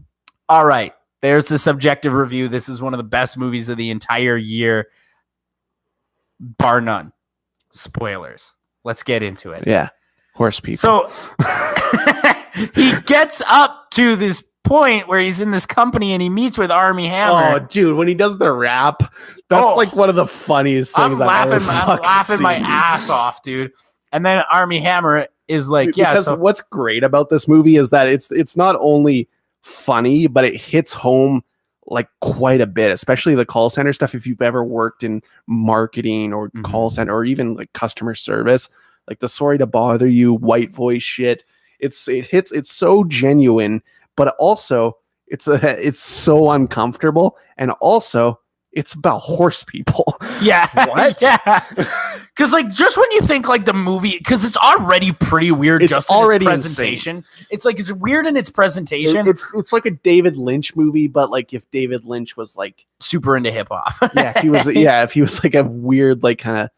[SPEAKER 2] All right. There's the subjective review. This is one of the best movies of the entire year, bar none. Spoilers. Let's get into it.
[SPEAKER 1] Yeah. Horse people.
[SPEAKER 2] So he gets up to this point where he's in this company and he meets with Armie Hammer.
[SPEAKER 1] Oh, dude, when he does the rap, that's like one of the funniest things I've ever
[SPEAKER 2] laughing my ass off, dude. And then Armie Hammer is like,
[SPEAKER 1] because what's great about this movie is that it's not only funny, but it hits home like quite a bit, especially the call center stuff. If you've ever worked in marketing or call center or even like customer service, like the sorry to bother you white voice shit, it's so genuine, but also it's so uncomfortable, and also it's about horse people.
[SPEAKER 2] Yeah.
[SPEAKER 1] What?
[SPEAKER 2] Yeah. Because like, just when you think like the movie, because it's already pretty weird.
[SPEAKER 1] It's
[SPEAKER 2] just
[SPEAKER 1] already
[SPEAKER 2] in its presentation.
[SPEAKER 1] Insane.
[SPEAKER 2] It's like, it's weird in its presentation.
[SPEAKER 1] It's like a David Lynch movie, but like if David Lynch was like
[SPEAKER 2] super into hip hop.
[SPEAKER 1] if he was like a weird like kind of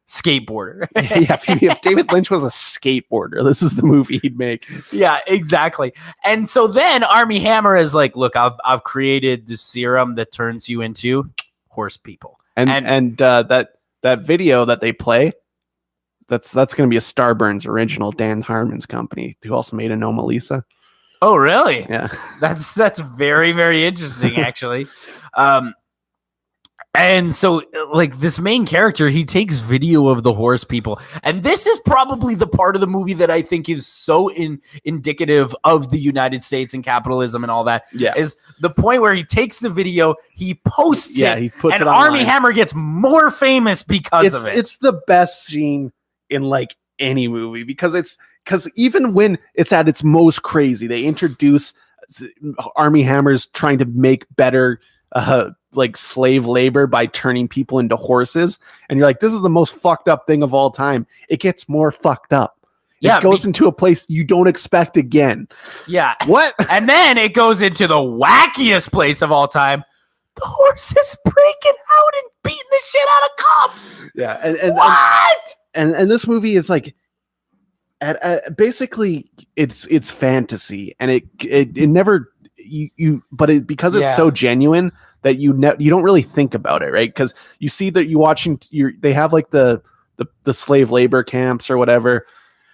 [SPEAKER 2] skateboarder.
[SPEAKER 1] If David Lynch was a skateboarder, this is the movie he'd make.
[SPEAKER 2] Yeah, exactly. And so then Armie Hammer is like, look, I've created this serum that turns you into horse people. And that video that they play, that's going to be a Starburns original, Dan Harmon's company, who also made Anomalisa. Oh, really?
[SPEAKER 1] Yeah.
[SPEAKER 2] That's very, very interesting, actually. And so, like, this main character, he takes video of the horse people. And this is probably the part of the movie that I think is so indicative of the United States and capitalism and all that.
[SPEAKER 1] Yeah.
[SPEAKER 2] Is the point where he takes the video, he posts it,
[SPEAKER 1] he puts
[SPEAKER 2] and
[SPEAKER 1] it online.
[SPEAKER 2] Armie Hammer gets more famous because of it.
[SPEAKER 1] It's the best scene in, like, any movie, because even when it's at its most crazy, they introduce Armie Hammer's trying to make better like slave labor by turning people into horses, and you're like, this is the most fucked up thing of all time. It gets more fucked up. It goes into a place you don't expect again.
[SPEAKER 2] Yeah.
[SPEAKER 1] What?
[SPEAKER 2] And then it goes into the wackiest place of all time. The horse is breaking out and beating the shit out of cops.
[SPEAKER 1] Yeah. And
[SPEAKER 2] what?
[SPEAKER 1] And this movie is like, basically it's fantasy, and it never because it's so genuine that you don't really think about it, right? Because you see that they have like the slave labor camps or whatever.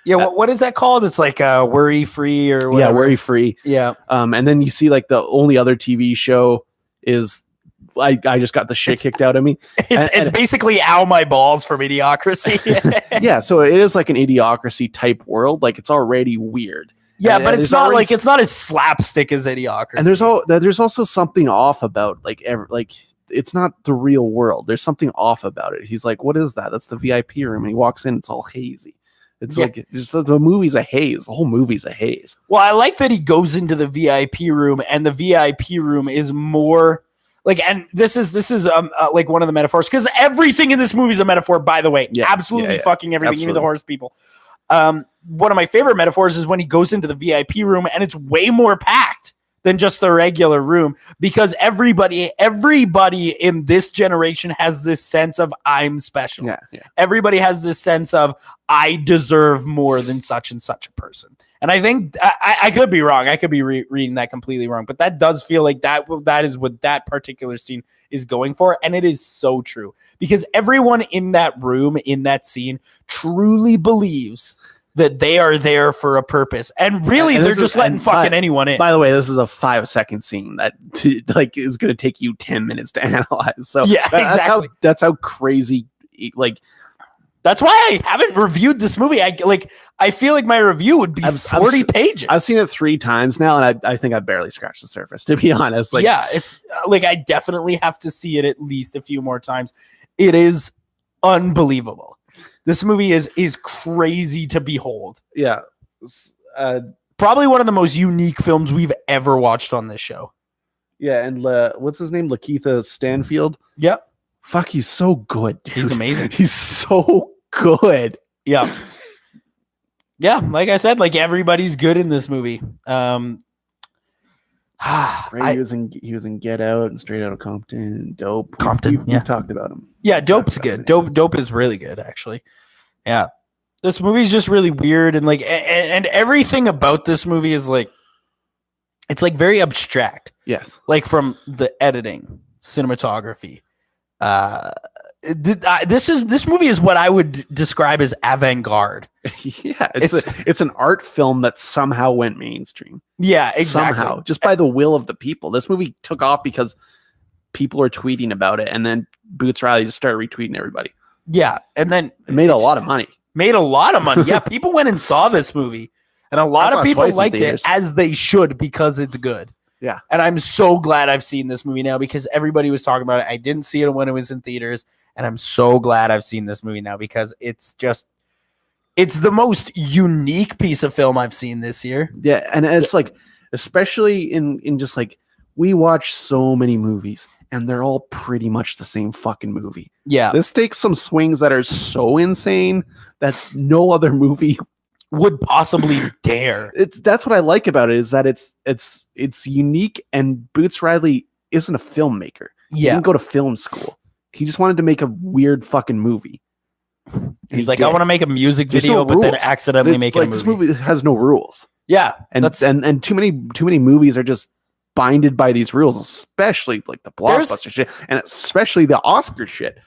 [SPEAKER 2] Yeah, what is that called? It's like Worry Free or whatever.
[SPEAKER 1] Yeah, Worry Free.
[SPEAKER 2] Yeah.
[SPEAKER 1] And then you see like the only other TV show is I just got the shit kicked out of me.
[SPEAKER 2] It's basically Ow My Balls from Idiocracy.
[SPEAKER 1] Yeah, so it is like an Idiocracy type world. Like, it's already weird.
[SPEAKER 2] Yeah, but it's not like it's not as slapstick as Idiocracy.
[SPEAKER 1] And there's also something off about like it's not the real world. There's something off about it. He's like, what is that? That's the VIP room. And he walks in, it's all hazy. It's like the movie's a haze. The whole movie's a haze.
[SPEAKER 2] Well, I like that he goes into the VIP room, and the VIP room is more Like, and this is like one of the metaphors, because everything in this movie is a metaphor, by the way. Absolutely fucking everything, even the horse people. One of my favorite metaphors is when he goes into the VIP room and it's way more packed than just the regular room, because everybody in this generation has this sense of I'm special. Everybody has this sense of I deserve more than such and such a person. And I think I could be wrong. I could be reading that completely wrong, but that does feel like that is what that particular scene is going for. And it is so true, because everyone in that room, in that scene, truly believes that they are there for a purpose, and really they're just letting fucking anyone in.
[SPEAKER 1] By the way, this is a 5-second scene that like is going to take you 10 minutes to analyze. So
[SPEAKER 2] yeah, exactly.
[SPEAKER 1] That's how crazy. Like,
[SPEAKER 2] that's why I haven't reviewed this movie. I feel like my review would be 40 pages.
[SPEAKER 1] I've seen it 3 times now, and I think I barely scratched the surface, to be honest. Like,
[SPEAKER 2] yeah, it's like I definitely have to see it at least a few more times. It is unbelievable. This movie is crazy to behold.
[SPEAKER 1] Yeah.
[SPEAKER 2] Probably one of the most unique films we've ever watched on this show.
[SPEAKER 1] Yeah, and what's his name? Lakeith Stanfield?
[SPEAKER 2] Yep.
[SPEAKER 1] Fuck, he's so good, dude.
[SPEAKER 2] He's amazing.
[SPEAKER 1] He's so good.
[SPEAKER 2] Yeah. Yeah, like I said, like everybody's good in this movie.
[SPEAKER 1] He was in Get Out and Straight Outta Compton, Dope. We've talked about him.
[SPEAKER 2] Yeah, Dope's good. Dope is really good, actually. Yeah, this movie's just really weird, and like, and everything about this movie is like, it's like very abstract.
[SPEAKER 1] Yes,
[SPEAKER 2] like from the editing, cinematography. This movie is what I would describe as avant-garde.
[SPEAKER 1] Yeah, it's an art film that somehow went mainstream.
[SPEAKER 2] Yeah, exactly.
[SPEAKER 1] Somehow, just by the will of the people. This movie took off because people are tweeting about it, and then Boots Riley just started retweeting everybody.
[SPEAKER 2] Yeah, and then
[SPEAKER 1] it made a lot of money.
[SPEAKER 2] Yeah, people went and saw this movie, and a lot of people liked it, as they should, because it's good.
[SPEAKER 1] Yeah.
[SPEAKER 2] And I'm so glad I've seen this movie now, because everybody was talking about it. I didn't see it when it was in theaters, and I'm so glad I've seen this movie now, because it's the most unique piece of film I've seen this year.
[SPEAKER 1] Yeah, and it's like, especially in just like, we watch so many movies and they're all pretty much the same fucking movie.
[SPEAKER 2] Yeah.
[SPEAKER 1] This takes some swings that are so insane that no other movie
[SPEAKER 2] would possibly dare.
[SPEAKER 1] That's what I like about it, is that it's unique, and Boots Riley isn't a filmmaker. He didn't go to film school. He just wanted to make a weird fucking movie.
[SPEAKER 2] He's like, I want to make a music video, but then accidentally make it a movie.
[SPEAKER 1] This movie has no rules.
[SPEAKER 2] Yeah.
[SPEAKER 1] And too many movies are just binded by these rules, especially like the blockbuster shit, and especially the Oscar shit.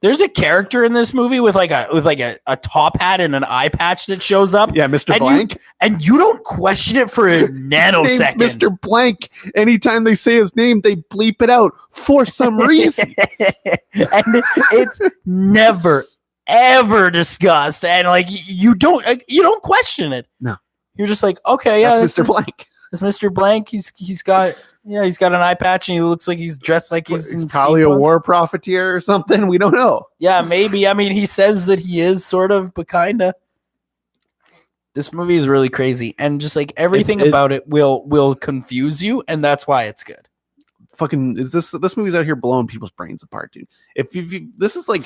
[SPEAKER 2] There's a character in this movie with a top hat and an eye patch that shows up.
[SPEAKER 1] Yeah, Mr. Blank.
[SPEAKER 2] And you don't question it for a nanosecond.
[SPEAKER 1] Mr. Blank. Anytime they say his name, they bleep it out for some reason.
[SPEAKER 2] And it's never, ever discussed. And like you don't question it.
[SPEAKER 1] No.
[SPEAKER 2] You're just like, okay, yeah,
[SPEAKER 1] that's Mr. Blank.
[SPEAKER 2] It's Mr. Blank. He's got an eye patch, and he looks like he's dressed like he's
[SPEAKER 1] probably a war profiteer or something. We don't know.
[SPEAKER 2] Yeah, maybe. I mean, he says that he is sort of, but kinda. This movie is really crazy, and just like everything about it will confuse you, and that's why it's good.
[SPEAKER 1] Fucking this movie's out here blowing people's brains apart, dude. If this is like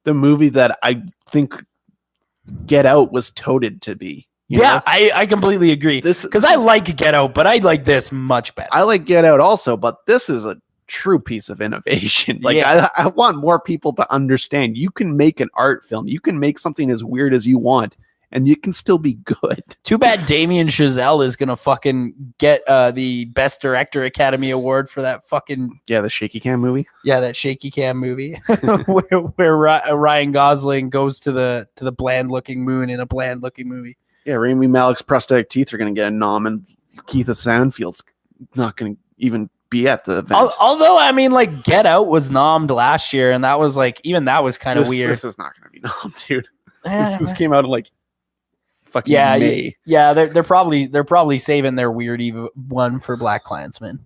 [SPEAKER 1] the movie that I think Get Out was touted to be.
[SPEAKER 2] Yeah, I completely agree. Because I like Get Out, but I like this much better.
[SPEAKER 1] I like Get Out also, but this is a true piece of innovation. Like, I want more people to understand you can make an art film. You can make something as weird as you want, and you can still be good. Too bad
[SPEAKER 2] Damien Chazelle is going to fucking get the Best Director Academy Award for that fucking...
[SPEAKER 1] Yeah, the shaky cam movie.
[SPEAKER 2] Yeah, that shaky cam movie where Ryan Gosling goes to the bland-looking moon in a bland-looking movie.
[SPEAKER 1] Yeah, Rami Malek's prosthetic teeth are going to get a nom, and Keith Stanfield's not going to even be at the event.
[SPEAKER 2] Although, I mean, like, Get Out was nommed last year, and that was like, even that was kind of weird.
[SPEAKER 1] This is not going to be nommed, dude. This came out in like fucking May.
[SPEAKER 2] Yeah, they're probably saving their weird one for Blackkklansman.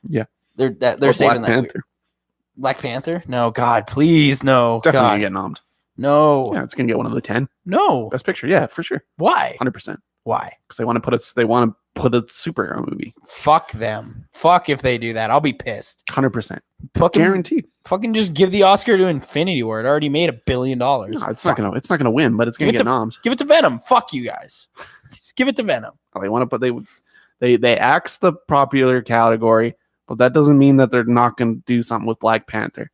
[SPEAKER 1] Yeah,
[SPEAKER 2] they're saving
[SPEAKER 1] Black Panther.
[SPEAKER 2] Black Panther? No, God, please, no.
[SPEAKER 1] Definitely gonna get nommed.
[SPEAKER 2] No.
[SPEAKER 1] Yeah, it's gonna get one of the 10.
[SPEAKER 2] No.
[SPEAKER 1] Best Picture, yeah, for sure.
[SPEAKER 2] Why?
[SPEAKER 1] 100%.
[SPEAKER 2] Why?
[SPEAKER 1] Because they want to put a superhero movie.
[SPEAKER 2] Fuck them. Fuck if they do that. I'll be pissed.
[SPEAKER 1] 100%.
[SPEAKER 2] Fucking
[SPEAKER 1] guaranteed.
[SPEAKER 2] Fucking just give the Oscar to Infinity War. It already made $1 billion. No,
[SPEAKER 1] it's not gonna win, but it's gonna get noms.
[SPEAKER 2] Give it to Venom. Fuck you guys. Just give it to Venom.
[SPEAKER 1] They want to put they axe the popular category, but that doesn't mean that they're not gonna do something with Black Panther.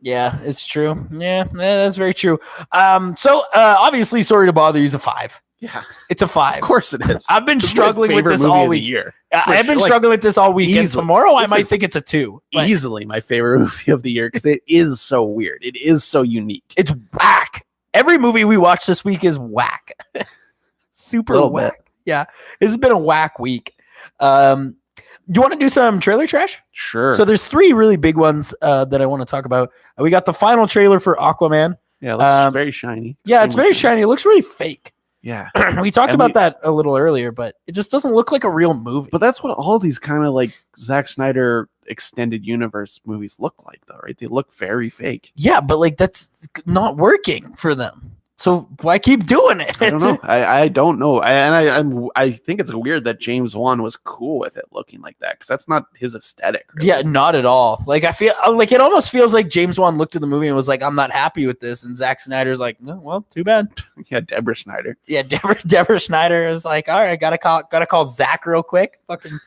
[SPEAKER 2] Yeah, it's true. Yeah, that's very true. So obviously, Sorry to Bother You is a 5.
[SPEAKER 1] Yeah,
[SPEAKER 2] it's a 5.
[SPEAKER 1] Of course it is.
[SPEAKER 2] I've been struggling with this all week. I've been struggling with this all week. And tomorrow I might think it's a 2.
[SPEAKER 1] Easily my favorite movie of the year because it is so weird. It is so unique.
[SPEAKER 2] It's whack. Every movie we watched this week is whack. Super whack. Bit. Yeah, it's been a whack week. Do you want to do some trailer trash?
[SPEAKER 1] Sure.
[SPEAKER 2] So there's 3 really big ones that I want to talk about. We got the final trailer for Aquaman.
[SPEAKER 1] Yeah, it looks very shiny.
[SPEAKER 2] Yeah, it's very shiny. It looks really fake.
[SPEAKER 1] Yeah.
[SPEAKER 2] We talked about that a little earlier, but it just doesn't look like a real movie.
[SPEAKER 1] But that's what all these kind of like Zack Snyder extended universe movies look like, though, right? They look very fake.
[SPEAKER 2] Yeah, but like that's not working for them. So why keep doing it?
[SPEAKER 1] I don't know. I don't know. I think it's weird that James Wan was cool with it looking like that because that's not his aesthetic. Really.
[SPEAKER 2] Yeah, not at all. Like I feel like it almost feels like James Wan looked at the movie and was like, "I'm not happy with this," and Zack Snyder's like, "No, well, too bad."
[SPEAKER 1] Yeah, Deborah Snyder.
[SPEAKER 2] Yeah, Deborah Snyder is like, "All right, gotta call Zach real quick. Fucking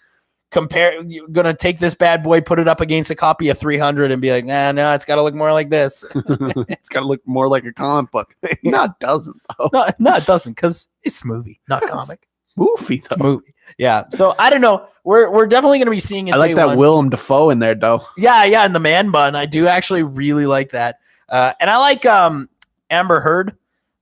[SPEAKER 2] compare. You're gonna take this bad boy, put it up against a copy of 300, and be like, nah, no, it's got to look more like this.
[SPEAKER 1] It's got to look more like a comic book. No, it doesn't. Though.
[SPEAKER 2] No, it doesn't, because it's movie, not comic.
[SPEAKER 1] Movie, though.
[SPEAKER 2] It's movie. Yeah. So I don't know. We're definitely gonna be seeing it.
[SPEAKER 1] I like that Willem Dafoe in there, though.
[SPEAKER 2] Yeah, and the man bun. I do actually really like that. And I like Amber Heard.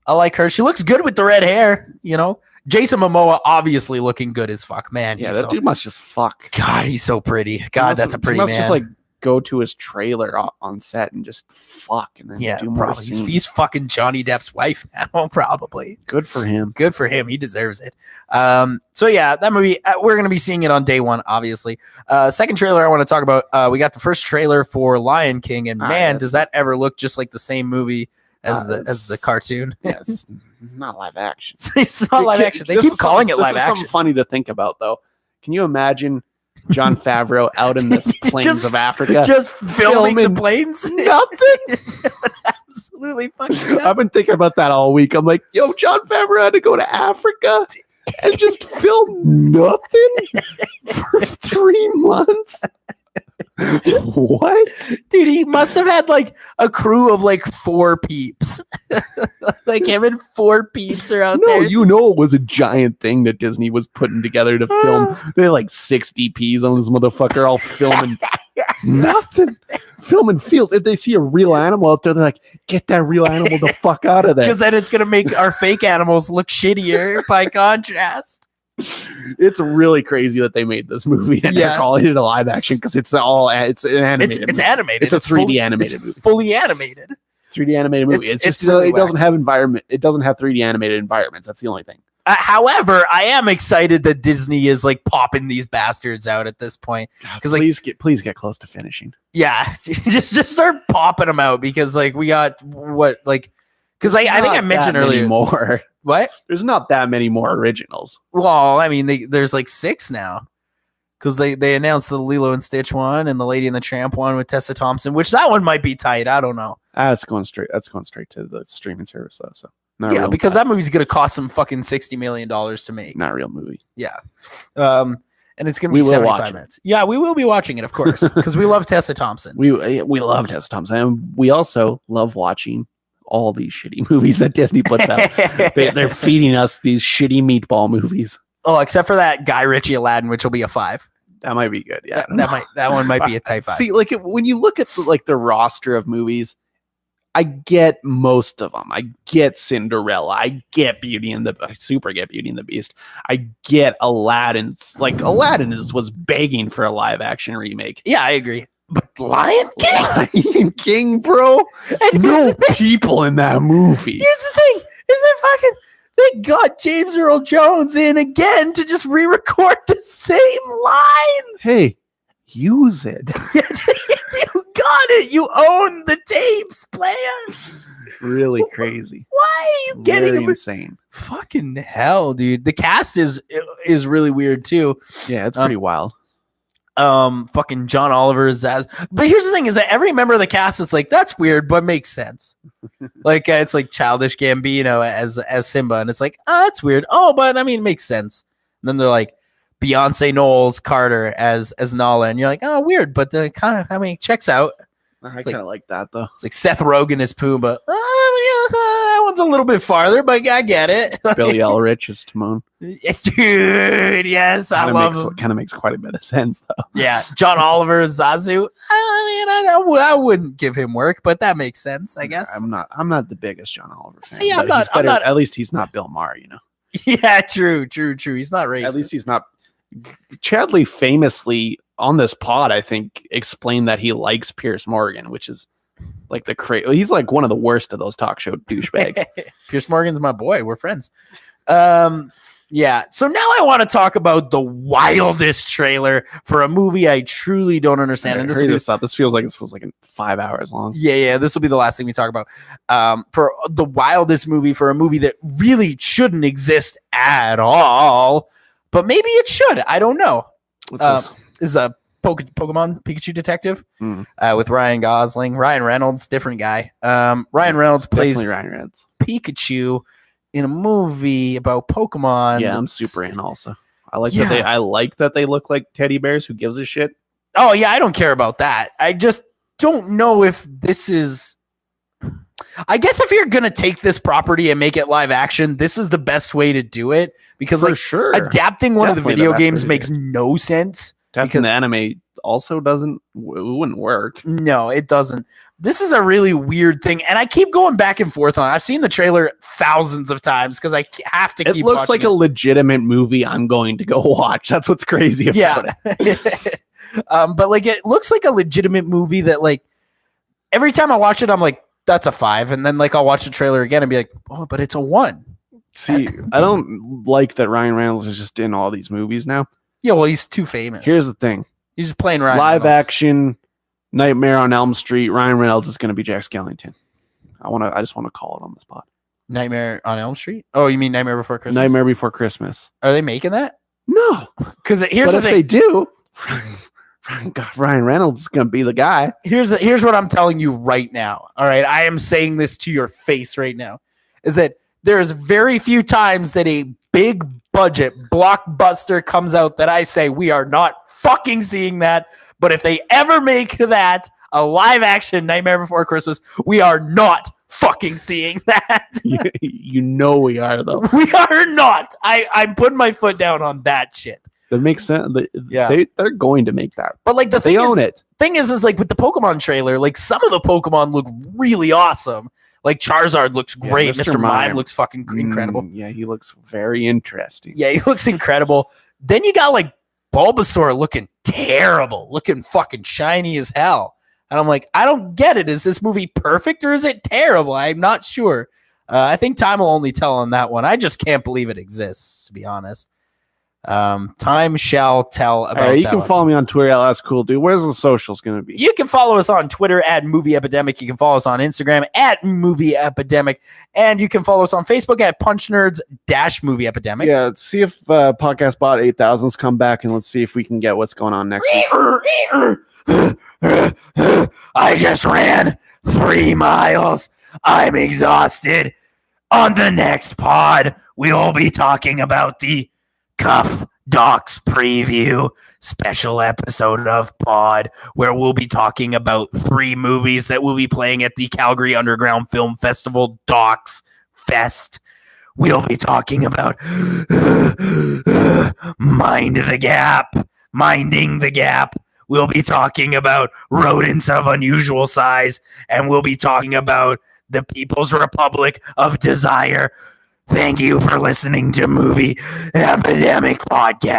[SPEAKER 2] I like her. She looks good with the red hair. You know. Jason Momoa obviously looking good as fuck, man.
[SPEAKER 1] Yeah, that dude must just fuck.
[SPEAKER 2] God, he's so pretty. God, that's a pretty man. He must
[SPEAKER 1] just like go to his trailer on set and just fuck and then do more scenes.
[SPEAKER 2] He's fucking Johnny Depp's wife now, probably.
[SPEAKER 1] Good for him.
[SPEAKER 2] Good for him. He deserves it. So yeah, that movie, we're gonna be seeing it on day 1, obviously. Second trailer I want to talk about. We got the first trailer for Lion King, and man, does that ever look just like the same movie as the cartoon?
[SPEAKER 1] Yes. Not live action.
[SPEAKER 2] It's not live action. They keep calling it live action.
[SPEAKER 1] Something funny to think about, though. Can you imagine Jon Favreau out in the plains of Africa,
[SPEAKER 2] just filming the plains?
[SPEAKER 1] Nothing.
[SPEAKER 2] Absolutely fucking.
[SPEAKER 1] I've been thinking about that all week. I'm like, yo, Jon Favreau had to go to Africa and just film nothing for 3 months. What?
[SPEAKER 2] Dude, he must have had like a crew of like 4 peeps. Like him and 4 peeps are out there.
[SPEAKER 1] No, you know it was a giant thing that Disney was putting together to film. They had like 60 Ps on this motherfucker all filming nothing. Filming fields. If they see a real animal out there, they're like, get that real animal the fuck out of there.
[SPEAKER 2] Because then it's going to make our fake animals look shittier by contrast.
[SPEAKER 1] It's really crazy that they made this movie and they're calling it a live action because it's an animated.
[SPEAKER 2] It's animated.
[SPEAKER 1] It's a 3D animated movie.
[SPEAKER 2] Fully animated.
[SPEAKER 1] 3D animated movie. It's really it doesn't have environment. It doesn't have 3D animated environments. That's the only thing.
[SPEAKER 2] However, I am excited that Disney is like popping these bastards out at this point.
[SPEAKER 1] Because like, please get close to finishing.
[SPEAKER 2] Yeah, just start popping them out because like we got because I think I mentioned earlier
[SPEAKER 1] more.
[SPEAKER 2] What?
[SPEAKER 1] There's not that many more originals.
[SPEAKER 2] Well, I mean, there's like 6 now. Because they announced the Lilo and Stitch one and the Lady and the Tramp one with Tessa Thompson, which that one might be tight. I don't know.
[SPEAKER 1] That's going straight to the streaming service though. So
[SPEAKER 2] because that movie's gonna cost them fucking $60 million to make.
[SPEAKER 1] Not a real movie.
[SPEAKER 2] Yeah. And it's gonna be 75 minutes. Yeah, we will be watching it, of course, because we love Tessa Thompson.
[SPEAKER 1] We love Tessa Thompson, and we also love watching all these shitty movies that Disney puts out. They're feeding us these shitty meatball movies.
[SPEAKER 2] Oh, except for that Guy Ritchie Aladdin, which will be a 5.
[SPEAKER 1] That might be good. Yeah,
[SPEAKER 2] that one might be a type 5.
[SPEAKER 1] See, like when you look at the roster of movies, I get most of them. I get Cinderella. I get I super get Beauty and the Beast. I get Aladdin's. Like Aladdin was begging for a live action remake.
[SPEAKER 2] Yeah, I agree. But Lion
[SPEAKER 1] King, bro. And no people in that movie.
[SPEAKER 2] Here's the thing: they got James Earl Jones in again to just re-record the same lines.
[SPEAKER 1] Hey, use it.
[SPEAKER 2] You got it. You own the tapes, player.
[SPEAKER 1] really crazy.
[SPEAKER 2] Why are you getting
[SPEAKER 1] insane?
[SPEAKER 2] Fucking hell, dude. The cast is really weird too.
[SPEAKER 1] Yeah, it's pretty wild.
[SPEAKER 2] Fucking John Oliver is as. But here's the thing: is that every member of the cast is like, that's weird, but makes sense. Like it's like Childish Gambino as Simba, and it's like, oh, that's weird. Oh, but I mean, it makes sense. And then they're like Beyonce Knowles Carter as Nala, and you're like, oh, weird, but the kind of checks out.
[SPEAKER 1] I kind of like that though.
[SPEAKER 2] It's like Seth Rogen as Pumbaa. That one's a little bit farther, but I get it.
[SPEAKER 1] Billy Eilish is Timon.
[SPEAKER 2] Dude, yes, I love him.
[SPEAKER 1] Kind of makes quite a bit of sense though.
[SPEAKER 2] Yeah, John Oliver is Zazu. I wouldn't give him work, but that makes sense, I guess.
[SPEAKER 1] I'm not the biggest John Oliver fan.
[SPEAKER 2] Yeah, I'm not.
[SPEAKER 1] At least he's not Bill Maher, you know.
[SPEAKER 2] Yeah, true. He's not racist.
[SPEAKER 1] At least he's not. Chadley famously on this pod, I think, explained that he likes Piers Morgan, which is like he's like one of the worst of those talk show douchebags.
[SPEAKER 2] Piers Morgan's my boy. We're friends. Yeah. So now I want to talk about the wildest trailer for a movie I truly don't understand. And
[SPEAKER 1] this feels like 5 hours long.
[SPEAKER 2] Yeah. This will be the last thing we talk about. For the wildest movie, for a movie that really shouldn't exist at all, but maybe it should. I don't know. What's this? Is a Pokemon Pikachu detective with Ryan Gosling. Ryan Reynolds, different guy. Ryan Reynolds plays
[SPEAKER 1] Ryan Reynolds.
[SPEAKER 2] Pikachu in a movie about Pokemon.
[SPEAKER 1] Yeah, I'm super in also. I like that they look like teddy bears. Who gives a shit?
[SPEAKER 2] Oh yeah, I don't care about that. I just don't know if this is. I guess if you're gonna take this property and make it live action, this is the best way to do it because adapting one of the video games makes no sense.
[SPEAKER 1] Adapting the anime also wouldn't work.
[SPEAKER 2] No, it doesn't. This is a really weird thing, and I keep going back and forth on it. I've seen the trailer thousands of times because I have to keep.
[SPEAKER 1] It looks like a legitimate movie I'm going to go watch. That's what's crazy about it.
[SPEAKER 2] But like, it looks like a legitimate movie that like every time I watch it, I'm like, that's a 5, and then like I'll watch the trailer again and be like, oh, but it's a 1.
[SPEAKER 1] See, I don't like that Ryan Reynolds is just in all these movies now.
[SPEAKER 2] Yeah, well, he's too famous.
[SPEAKER 1] Here's the thing:
[SPEAKER 2] he's just playing Ryan
[SPEAKER 1] live
[SPEAKER 2] Reynolds.
[SPEAKER 1] action. Nightmare on Elm Street. Ryan Reynolds is going to be Jack Skellington. I just want to call it on the spot.
[SPEAKER 2] Nightmare on Elm Street? Oh, you mean Nightmare Before Christmas?
[SPEAKER 1] Nightmare Before Christmas.
[SPEAKER 2] Are they making that?
[SPEAKER 1] No,
[SPEAKER 2] because here's the thing.
[SPEAKER 1] If they do, Ryan Reynolds is going to be the guy.
[SPEAKER 2] Here's what I'm telling you right now. All right, I am saying this to your face right now. Is that there's very few times that a big budget blockbuster comes out that I say we are not fucking seeing that. But if they ever make that a live action Nightmare Before Christmas, we are not fucking seeing that.
[SPEAKER 1] You know we are, though.
[SPEAKER 2] We are not. I'm putting my foot down on that shit.
[SPEAKER 1] That makes sense. They're going to make that.
[SPEAKER 2] But like
[SPEAKER 1] they own it.
[SPEAKER 2] Thing is like with the Pokemon trailer, like some of the Pokemon look really awesome. Like Charizard looks great. Mr. Mime looks fucking incredible.
[SPEAKER 1] Yeah, he looks very interesting.
[SPEAKER 2] Yeah, he looks incredible. Then you got like Bulbasaur looking terrible, looking fucking shiny as hell. And I'm like, I don't get it. Is this movie perfect or is it terrible? I'm not sure. I think time will only tell on that one. I just can't believe it exists, to be honest. Time shall tell about that.
[SPEAKER 1] You can follow me on Twitter at Last Cool Dude. Where's the socials going to be?
[SPEAKER 2] You can follow us on Twitter at Movie Epidemic. You can follow us on Instagram at Movie Epidemic. And you can follow us on Facebook at Punch Nerds -Movie Epidemic.
[SPEAKER 1] Yeah, see if Podcast Bot 8000's come back and let's see if we can get what's going on next week.
[SPEAKER 2] I just ran 3 miles. I'm exhausted. On the next pod, we'll be talking about the Cuff Docs preview special episode of Pod, where we'll be talking about 3 movies that will be playing at the Calgary Underground Film Festival Docs Fest. We'll be talking about Minding the Gap. We'll be talking about Rodents of Unusual Size, and we'll be talking about the People's Republic of Desire. Thank you for listening to Movie Epidemic Podcast.